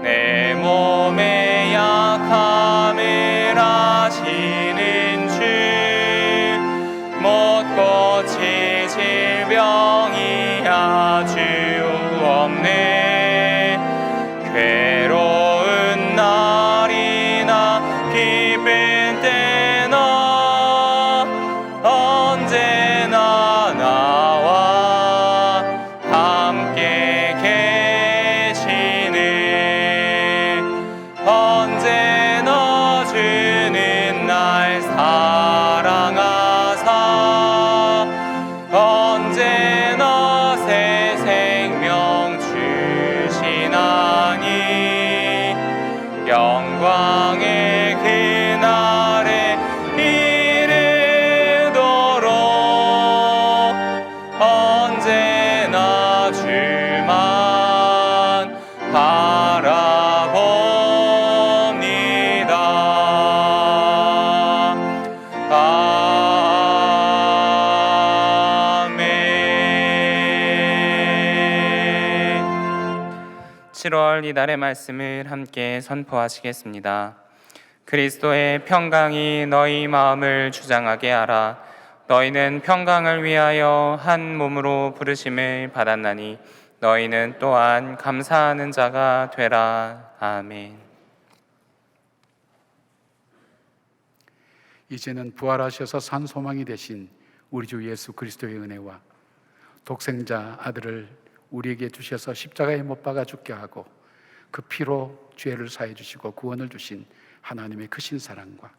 내 몸의 약함을 아시는 주 못 고칠 질병이 아주 없네. 괴로운 날이나 기쁜 때나 언제나 나와 함께 계시네. 언제나 주는 날 사랑하사 언제나 새 생명 주시나니 영광의 그날에 이르도록 언제나 주만 바라봅니다. 아멘. 7월 이달의 말씀을 함께 선포하시겠습니다. 그리스도의 평강이 너희 마음을 주장하게 하라. 너희는 평강을 위하여 한 몸으로 부르심을 받았나니 너희는 또한 감사하는 자가 되라. 아멘. 이제는 부활하셔서 산 소망이 되신 우리 주 예수 그리스도의 은혜와 독생자 아들을 우리에게 주셔서 십자가에 못 박아 죽게 하고 그 피로 죄를 사해 주시고 구원을 주신 하나님의 크신 사랑과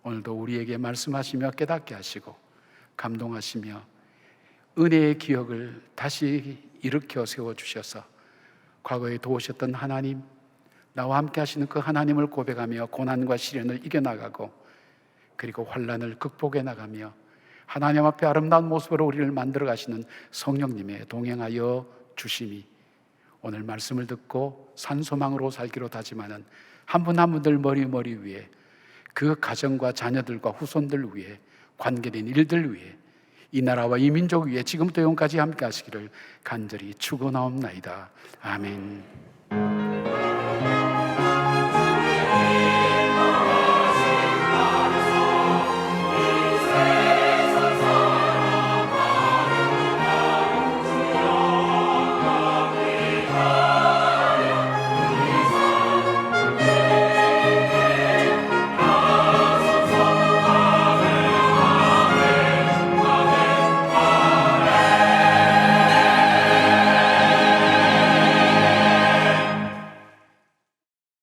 오늘도 우리에게 말씀하시며 깨닫게 하시고 감동하시며 은혜의 기억을 다시 일으켜 세워주셔서 과거에 도우셨던 하나님, 나와 함께 하시는 그 하나님을 고백하며 고난과 시련을 이겨나가고 그리고 환난을 극복해 나가며 하나님 앞에 아름다운 모습으로 우리를 만들어 가시는 성령님의 동행하여 주심이 오늘 말씀을 듣고 산소망으로 살기로 다짐하는 한 분 한 분들 머리 위에 그 가정과 자녀들과 후손들 위에 관계된 일들 위에 이 나라와 이 민족 위에 지금부터 영까지 함께 하시기를 간절히 축원하옵나이다. 아멘.